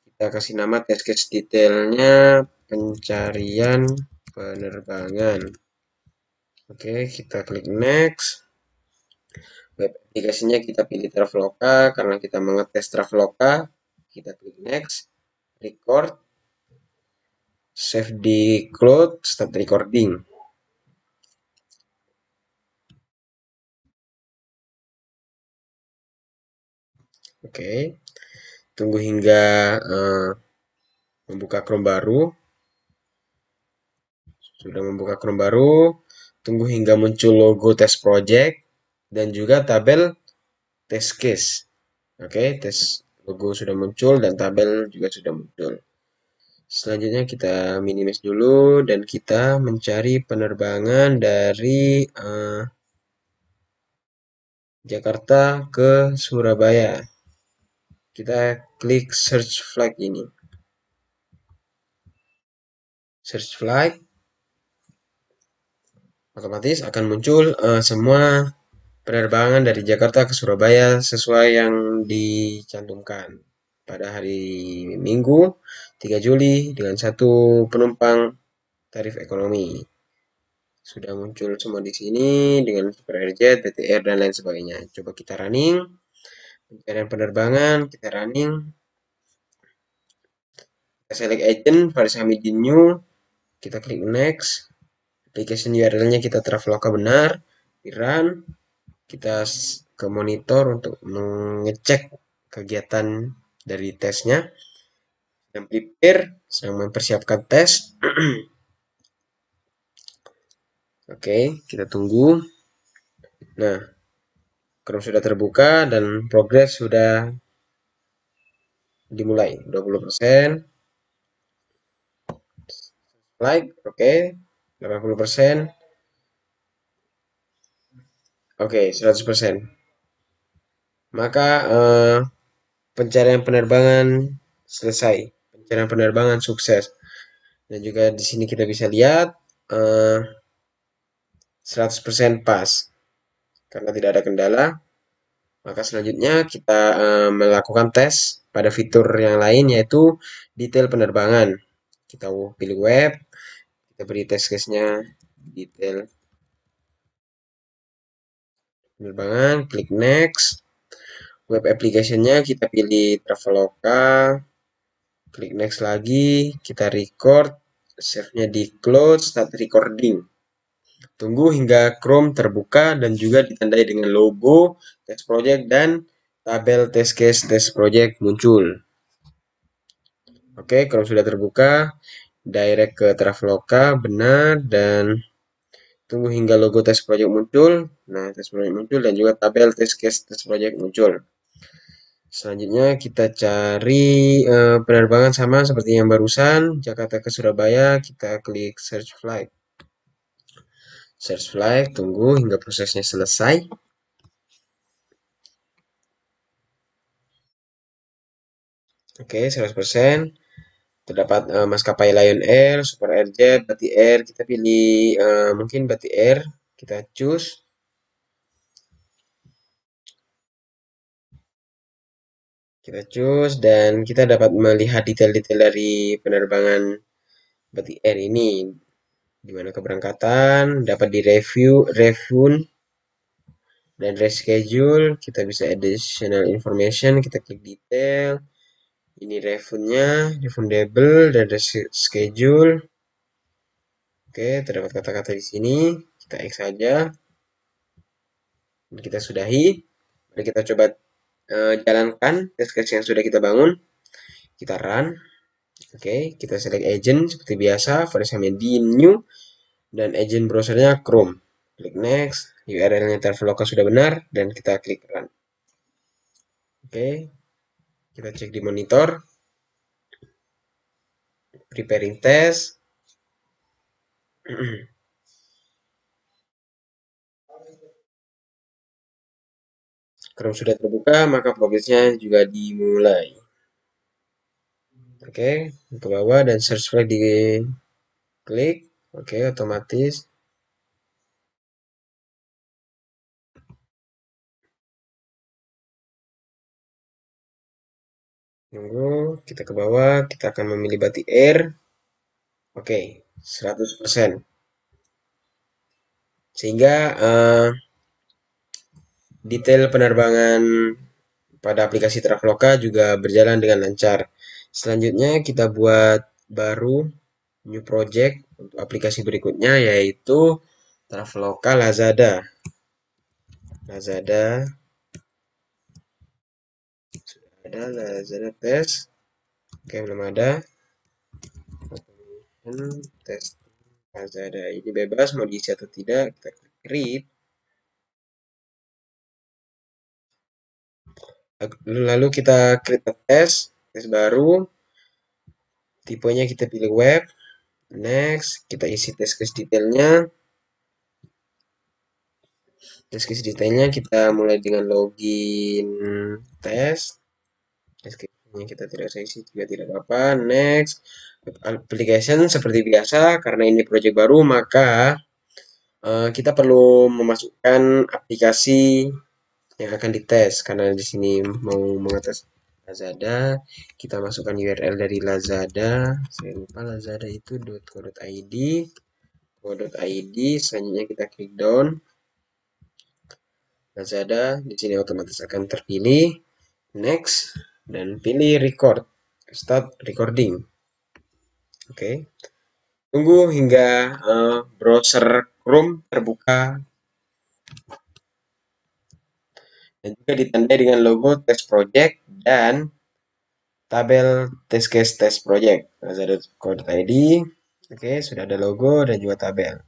A: Kita kasih nama test case detailnya pencarian penerbangan. Oke, kita klik next. Web aplikasinya kita pilih Traveloka karena kita mengetes Traveloka. Kita klik next, record, save di cloud, start recording. Oke, tunggu hingga membuka Chrome baru. Sudah membuka Chrome baru, tunggu hingga muncul logo test project dan juga tabel test case. Oke, tes logo sudah muncul dan tabel juga sudah muncul. Selanjutnya kita minimize dulu dan kita mencari penerbangan dari Jakarta ke Surabaya. Kita klik search flight ini. Search flight, otomatis akan muncul semua penerbangan dari Jakarta ke Surabaya sesuai yang dicantumkan pada hari Minggu 3 Juli dengan satu penumpang tarif ekonomi. Sudah muncul semua di sini dengan Super Airjet, BTR dan lain sebagainya. Coba kita running pencarian penerbangan, kita running, kita select agent, Faris Hamidin new, kita klik next, application URL-nya kita Traveloka benar, di run, kita ke monitor untuk mengecek kegiatan dari tesnya, dan prepare, sedang mempersiapkan tes. Oke, kita tunggu. Nah, Chrome sudah terbuka dan progress sudah dimulai 20%. Like, oke, 80%. Oke, 100%. Maka pencarian penerbangan selesai. Pencarian penerbangan sukses. Dan juga di sini kita bisa lihat 100% pas karena tidak ada kendala. Maka selanjutnya kita melakukan tes pada fitur yang lain yaitu detail penerbangan. Kita pilih web, kita beri test case-nya detail penerbangan, klik next. Web application-nya kita pilih Traveloka, klik next lagi, kita record, save-nya di cloud, start recording. Tunggu hingga Chrome terbuka dan juga ditandai dengan logo test project dan tabel test case test project muncul. Oke, Chrome sudah terbuka, direct ke Traveloka, benar, dan tunggu hingga logo test project muncul. Nah, test project muncul dan juga tabel test case test project muncul. Selanjutnya kita cari penerbangan sama seperti yang barusan, Jakarta ke Surabaya, kita klik search flight. Search flight, tunggu hingga prosesnya selesai. Oke, 100%. Terdapat maskapai Lion Air, Super Airjet, Batik Air. Kita pilih mungkin Batik Air, kita choose. Kita choose dan kita dapat melihat detail-detail dari penerbangan Batik Air ini. Di mana keberangkatan, dapat direview, refund, dan reschedule. Kita bisa additional information, kita klik detail. Ini refundnya, refundable dan schedule. Oke, terdapat kata-kata di sini. Kita X saja. Dan kita sudahi. Mari kita coba jalankan test case yang sudah kita bangun. Kita run. Oke, kita select agent seperti biasa. Variabel di new dan agent browsernya Chrome. Klik next. URL-nya Traveloka sudah benar dan kita klik run. Oke, kita cek di monitor. Preparing test. Chrome sudah terbuka, maka progresnya juga dimulai. Oke, ke bawah dan search file diklik. Oke, otomatis. Tunggu, kita ke bawah, kita akan memilih batik air. Oke, 100%. Sehingga detail penerbangan pada aplikasi Traveloka juga berjalan dengan lancar. Selanjutnya kita buat baru new project untuk aplikasi berikutnya yaitu Traveloka Lazada. Lazada ada Lazada test. Oke, belum ada. Tes Lazada ini bebas mau diisi atau tidak, kita klik create. Lalu kita create tes baru. Tipenya kita pilih web. Next, kita isi test case detailnya. Test case detailnya kita mulai dengan login tes. Test case-nya kita tidak usah isi juga tidak apa-apa. Next, application seperti biasa karena ini project baru maka kita perlu memasukkan aplikasi yang akan dites karena di sini mau mengatas Lazada, kita masukkan URL dari Lazada. Saya lupa Lazada itu .co.id, .co.id. Selanjutnya kita klik down Lazada. Di sini otomatis akan terpilih next dan pilih record, start recording. Oke, tunggu hingga browser Chrome terbuka dan juga ditandai dengan logo test project dan tabel test case test project lazada.co.id. Oke, sudah ada logo dan juga tabel.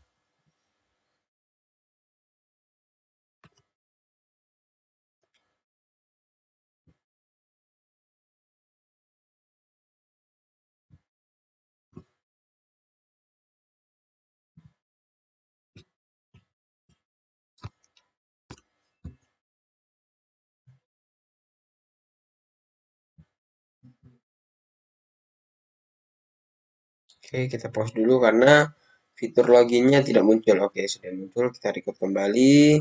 A: Oke, kita pause dulu karena fitur loginnya tidak muncul. Oke, sudah muncul. Kita record kembali.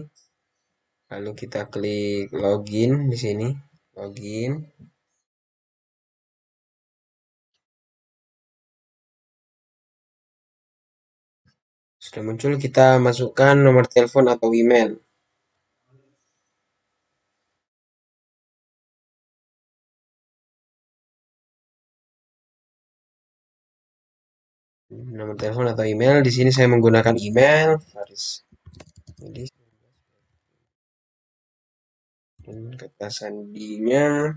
A: Lalu kita klik login di sini. Login. Sudah muncul, kita masukkan nomor telepon atau email. Nomor telepon atau email. Di sini saya menggunakan email. Faris. Jadi kata sandinya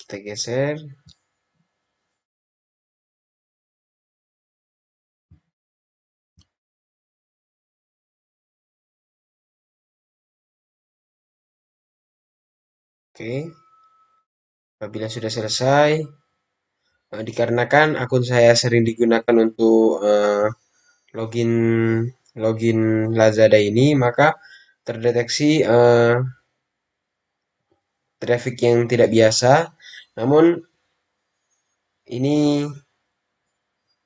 A: kita geser. Oke, apabila sudah selesai, dikarenakan akun saya sering digunakan untuk login login Lazada ini, maka terdeteksi traffic yang tidak biasa. Namun ini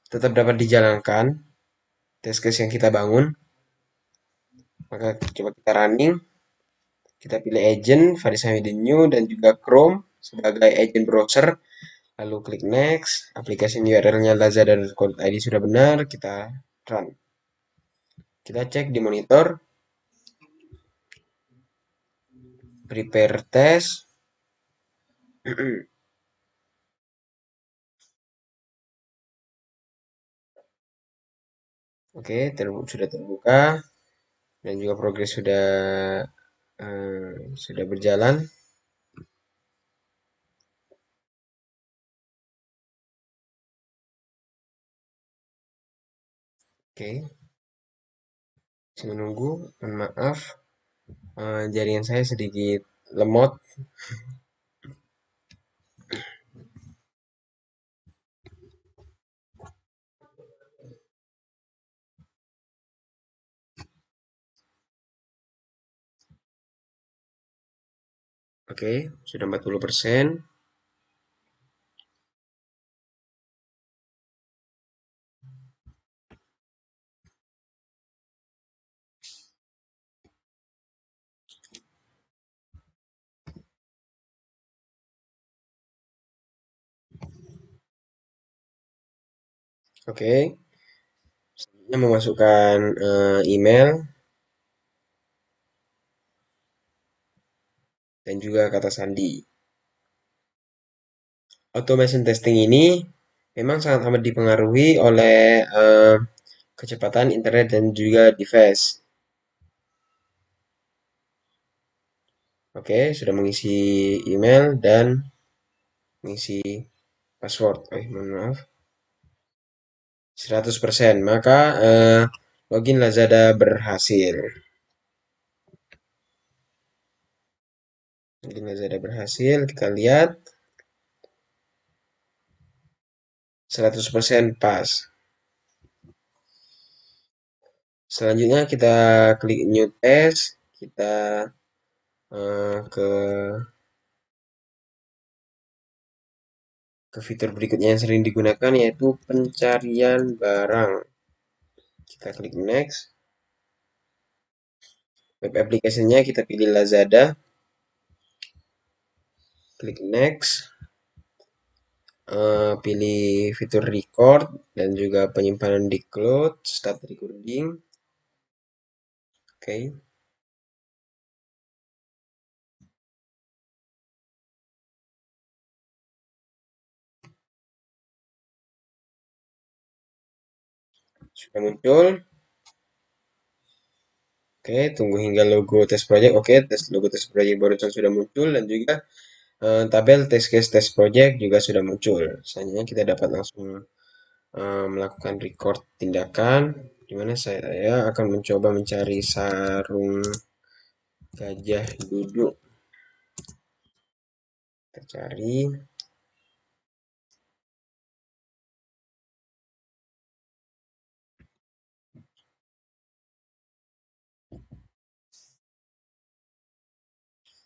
A: tetap dapat dijalankan test case yang kita bangun. Maka coba kita running. Kita pilih agent, verify the new dan juga Chrome sebagai agent browser. Lalu klik next. Aplikasi URL-nya lazada.co.id sudah benar. Kita run. Kita cek di monitor, prepare test. Oke, sudah terbuka dan juga progres sudah berjalan. Oke, masih menunggu. Mohon maaf, jaringan saya sedikit lemot. Oke, sudah 40%. Oke, selanjutnya memasukkan email dan juga kata sandi. Automation testing ini memang sangat amat dipengaruhi oleh kecepatan internet dan juga device. Oke, sudah mengisi email dan mengisi password. Mohon maaf. 100%. Maka login Lazada berhasil. Login Lazada berhasil. Kita lihat 100% pas. Selanjutnya kita klik new test. Kita ke fitur berikutnya yang sering digunakan yaitu pencarian barang. Kita klik next. Web application-nya kita pilih Lazada. Klik next. Pilih fitur record dan juga penyimpanan di cloud. Start recording. Oke. Sudah muncul. Oke, tunggu hingga logo test project. Oke, logo test project barusan sudah muncul dan juga tabel test case test project juga sudah muncul. Selanjutnya kita dapat langsung melakukan record tindakan, di mana saya akan mencoba mencari sarung gajah duduk. Kita cari.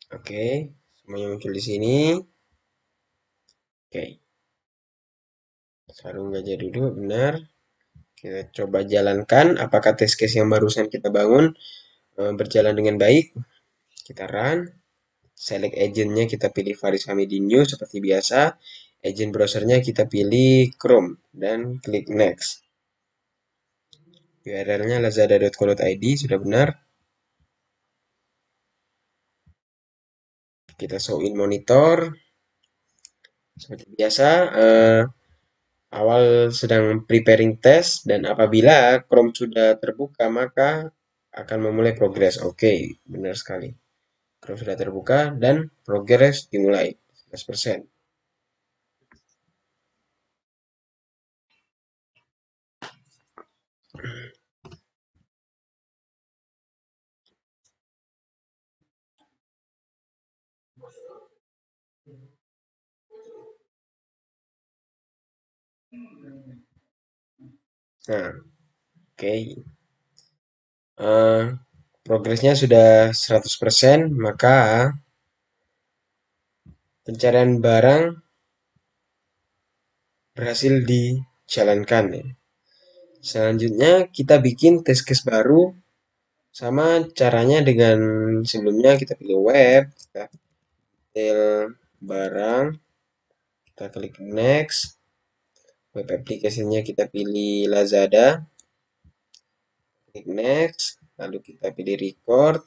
A: Oke, semuanya muncul di sini. Oke, sarung gajah duduk benar. Kita coba jalankan apakah test case yang barusan kita bangun berjalan dengan baik. Kita run. Select agentnya kita pilih Faris Hamidi New seperti biasa. Agent browsernya kita pilih Chrome dan klik next. URL-nya lazada.co.id sudah benar. Kita show in monitor. Seperti biasa, awal sedang preparing test dan apabila Chrome sudah terbuka maka akan memulai progres. Oke, benar sekali. Chrome sudah terbuka dan progres dimulai 11%. Nah, oke. Progresnya sudah 100%, maka pencarian barang berhasil dijalankan ya. Selanjutnya kita bikin test case baru sama caranya dengan sebelumnya. Kita pilih web, kita detail barang, kita klik next. Web application-nya kita pilih Lazada. klik next, lalu kita pilih record,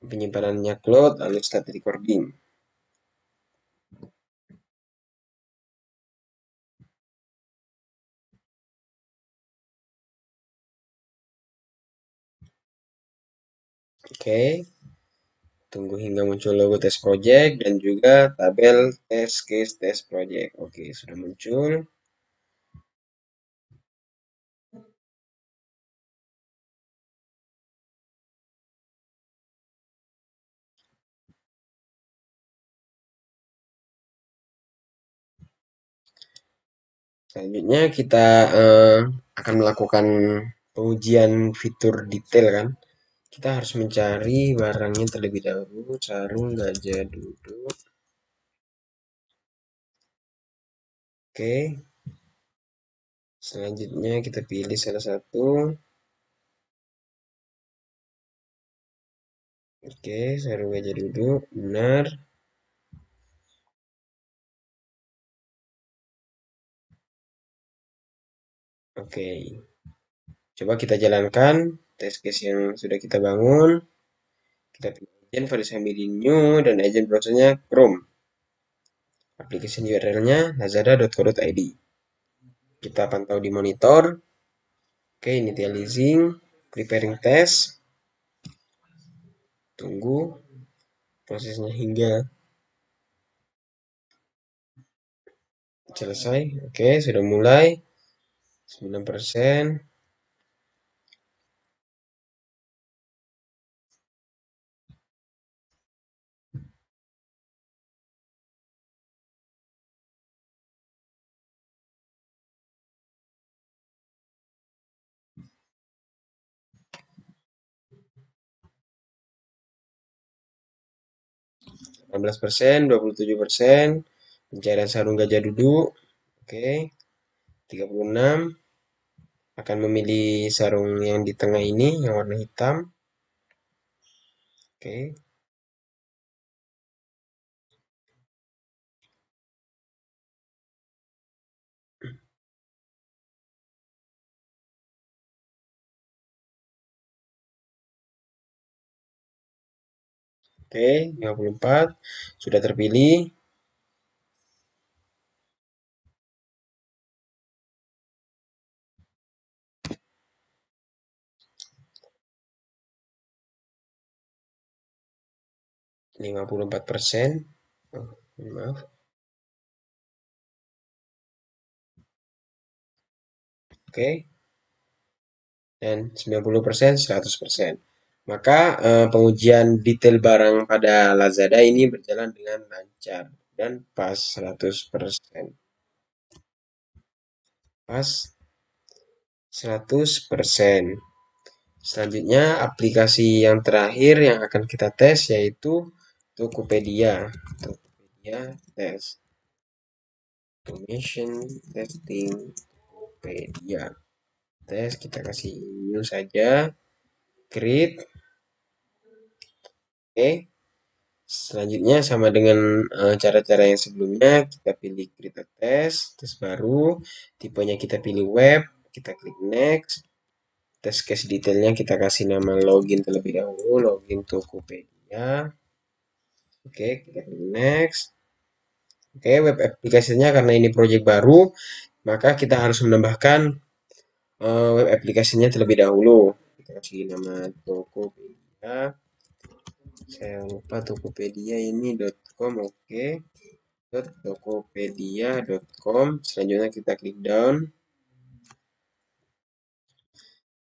A: penyimpanannya cloud, lalu start recording. Oke, tunggu hingga muncul logo test project dan juga tabel test case test project. Oke, sudah muncul. Selanjutnya kita akan melakukan pengujian fitur detail kan. Kita harus mencari barangnya terlebih dahulu, sarung gajah duduk. Oke, selanjutnya kita pilih salah satu. Oke, sarung gajah duduk, benar. Oke, coba kita jalankan test case yang sudah kita bangun. Kita pilih agent pada sambil new dan agent browsernya Chrome. Aplikasi URL-nya lazada.co.id. Kita pantau di monitor. Oke, initializing, preparing test. Tunggu prosesnya hingga selesai. Oke, sudah mulai. 9%. 18%, 27%. Pencairan sarung gajah duduk. Oke, 36. Akan memilih sarung yang di tengah ini, yang warna hitam. Oke, oke, 54. Sudah terpilih. 54%. Oh, maaf. Oke, dan 90%, 100%. Maka pengujian detail barang pada Lazada ini berjalan dengan lancar dan pas 100%. Pas 100%. Selanjutnya aplikasi yang terakhir yang akan kita tes yaitu Tokopedia. Tokopedia test. Automation testing Tokopedia. Tes kita kasih new saja. Create. Oke. Selanjutnya sama dengan cara-cara yang sebelumnya, kita pilih create a test, tes baru, tipenya kita pilih web, kita klik next, test case detailnya kita kasih nama login terlebih dahulu, login Tokopedia. Oke, kita klik next. Oke, web aplikasinya karena ini project baru, maka kita harus menambahkan web aplikasinya terlebih dahulu. Kita kasih nama Tokopedia. Saya lupa Tokopedia ini .com, oke. Tokopedia.com. Selanjutnya kita klik down,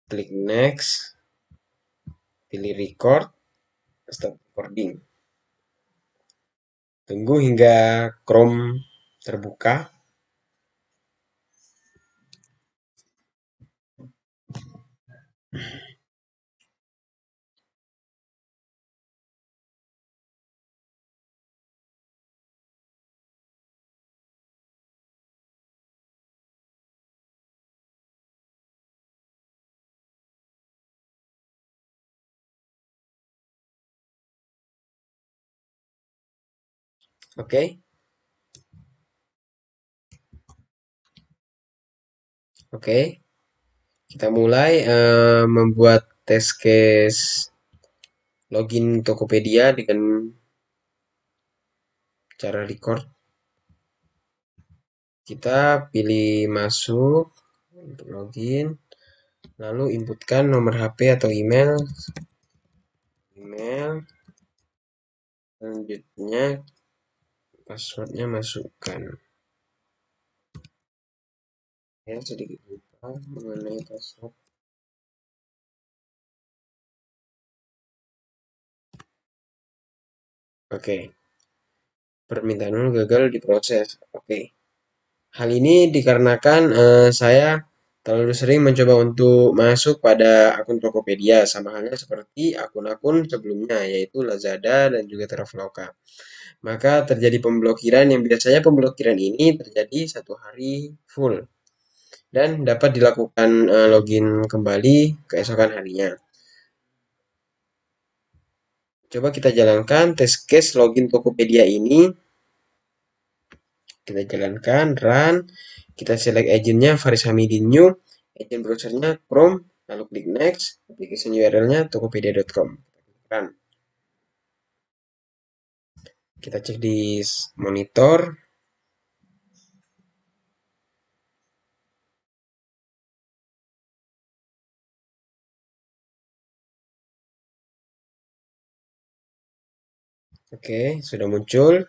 A: klik next, pilih record, start recording. Tunggu hingga Chrome terbuka. Oke, oke. Kita mulai membuat test case login Tokopedia dengan cara record. Kita pilih masuk untuk login, lalu inputkan nomor HP atau email. Selanjutnya passwordnya masukkan. Ya, sedikit lupa mengenai password. Oke, permintaan gagal diproses. Oke, hal ini dikarenakan saya terlalu sering mencoba untuk masuk pada akun Tokopedia, sama halnya seperti akun-akun sebelumnya, yaitu Lazada dan juga Traveloka. Maka terjadi pemblokiran yang biasanya pemblokiran ini terjadi 1 hari full dan dapat dilakukan login kembali keesokan harinya. Coba kita jalankan test case login Tokopedia ini. Kita jalankan, run. Kita select agentnya Faris Hamidin New, agent browsernya Chrome, lalu klik next, application URL-nya tokopedia.com. Run. Kita cek di monitor. Oke, sudah muncul.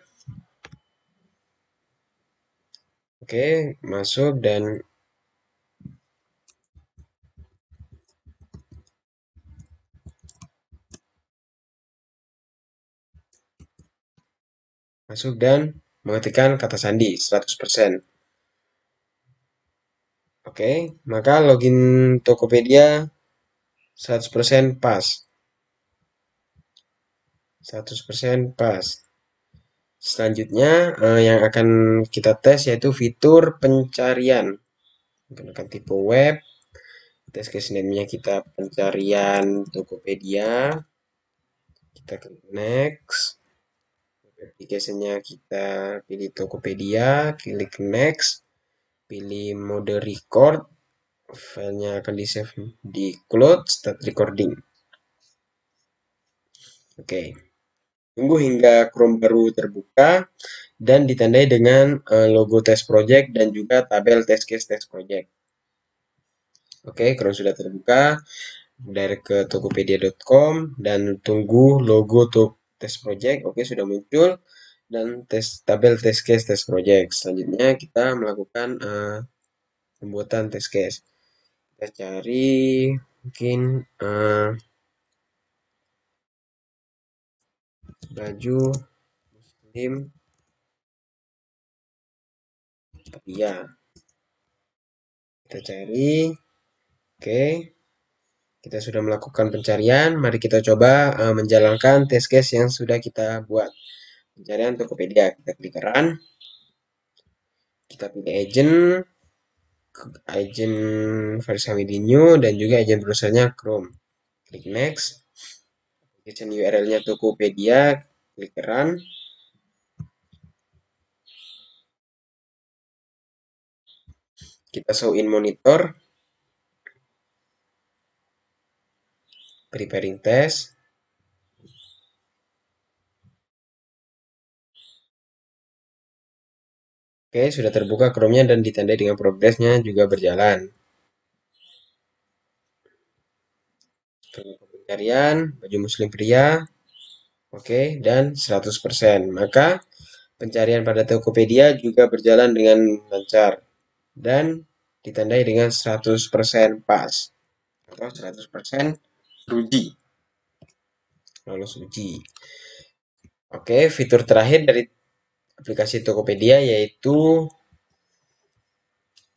A: Oke, masuk dan mengetikkan kata sandi 100%. Oke, maka login Tokopedia 100% pas. 100% pas. Selanjutnya yang akan kita tes yaitu fitur pencarian. Menggunakan tipe web, test case name-nya kita pencarian Tokopedia. Kita klik next. Application-nya kita pilih Tokopedia, klik next. Pilih mode record. Filenya akan di-save di cloud, start recording. Oke. Tunggu hingga Chrome baru terbuka dan ditandai dengan logo test project dan juga tabel test case test project. Oke, Chrome sudah terbuka. Direct ke tokopedia.com dan tunggu logo untuk test project. Oke, sudah muncul dan tabel test case test project. Selanjutnya kita melakukan pembuatan test case. Kita cari mungkin baju muslim pria. Kita cari. Oke, kita sudah melakukan pencarian. Mari kita coba menjalankan test case yang sudah kita buat. Pencarian Tokopedia. Kita klik run. Kita pilih agent Faris New dan juga agent browsernya Chrome. Klik next. Application URL-nya Tokopedia. Klik run. Kita show in monitor. Preparing test. Oke, sudah terbuka Chrome-nya dan ditandai dengan progresnya juga berjalan. Pencarian baju muslim pria. Oke, dan 100%. Maka pencarian pada Tokopedia juga berjalan dengan lancar dan ditandai dengan 100% pas atau 100% uji. Lolos uji. Oke, fitur terakhir dari aplikasi Tokopedia yaitu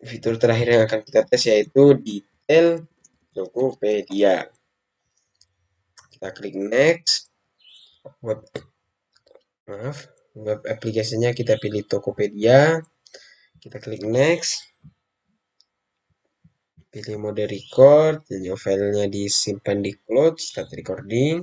A: fitur terakhir yang akan kita tes yaitu detail Tokopedia. Kita klik next. Web aplikasinya kita pilih Tokopedia. Kita klik next. Pilih mode record, jadi filenya disimpan di cloud, start recording.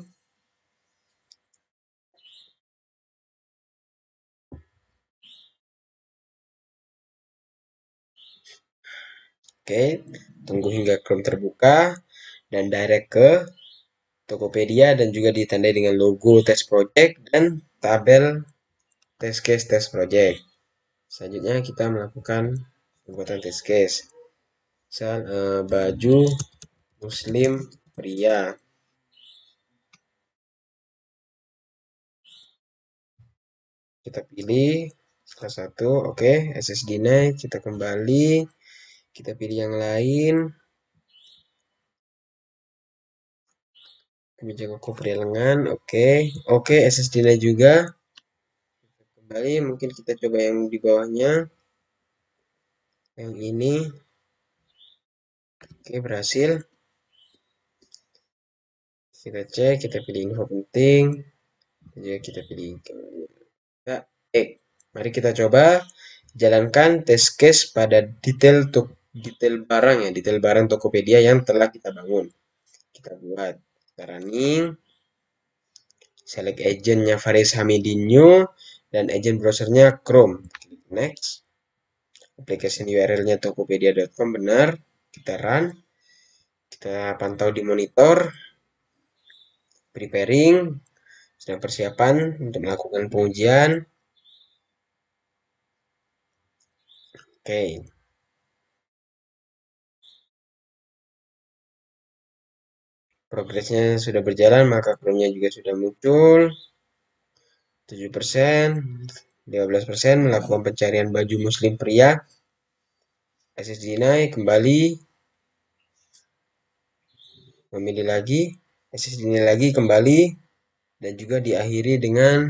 A: Oke, tunggu hingga Chrome terbuka, dan direct ke Tokopedia dan juga ditandai dengan logo test project dan tabel test case test project. Selanjutnya kita melakukan pembuatan test case. Misal baju muslim pria. Kita pilih salah satu, oke, SSD naik, kita kembali, kita pilih yang lain. Kemeja koko pria lengan, oke, SSD naik juga. Kembali, mungkin kita coba yang di bawahnya, yang ini. Oke, berhasil. Kita cek, kita pilih info penting, dan juga kita pilih mari kita coba jalankan test case pada detail barang ya, detail barang Tokopedia yang telah kita bangun. Kita buat, kita running, select agentnya Faris Hamidinho dan agent browsernya Chrome. Klik next. Application URL-nya tokopedia.com benar. Kita run. Kita pantau di monitor. Preparing. Sedang persiapan untuk melakukan pengujian. Oke. Progresnya sudah berjalan, maka Chrome-nya juga sudah muncul. 7%, 15% melakukan pencarian baju muslim pria. SSD naik, kembali. Memilih lagi, SSD lagi, kembali. Dan juga diakhiri dengan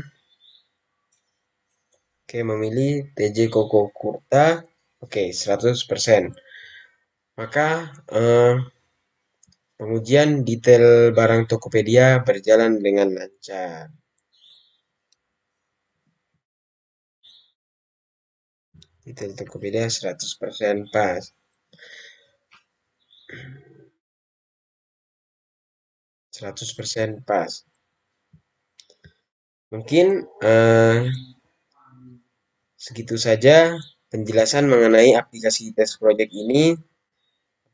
A: memilih TJ Koko Kurta. 100%. Maka pengujian detail barang Tokopedia berjalan dengan lancar. Detail Tokopedia 100% pas. 100% pas. Mungkin segitu saja penjelasan mengenai aplikasi test project ini.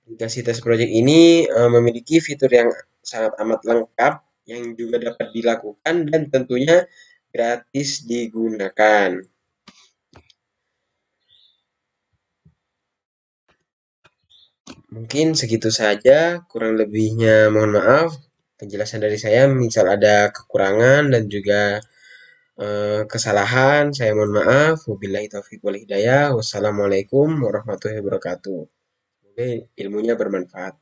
A: Aplikasi test project ini memiliki fitur yang sangat amat lengkap yang juga dapat dilakukan dan tentunya gratis digunakan. Mungkin segitu saja, kurang lebihnya mohon maaf. Penjelasan dari saya, misal ada kekurangan dan juga kesalahan, saya mohon maaf. Wabillahi taufiq wal hidayah. Wassalamualaikum warahmatullahi wabarakatuh. Semoga ilmunya bermanfaat.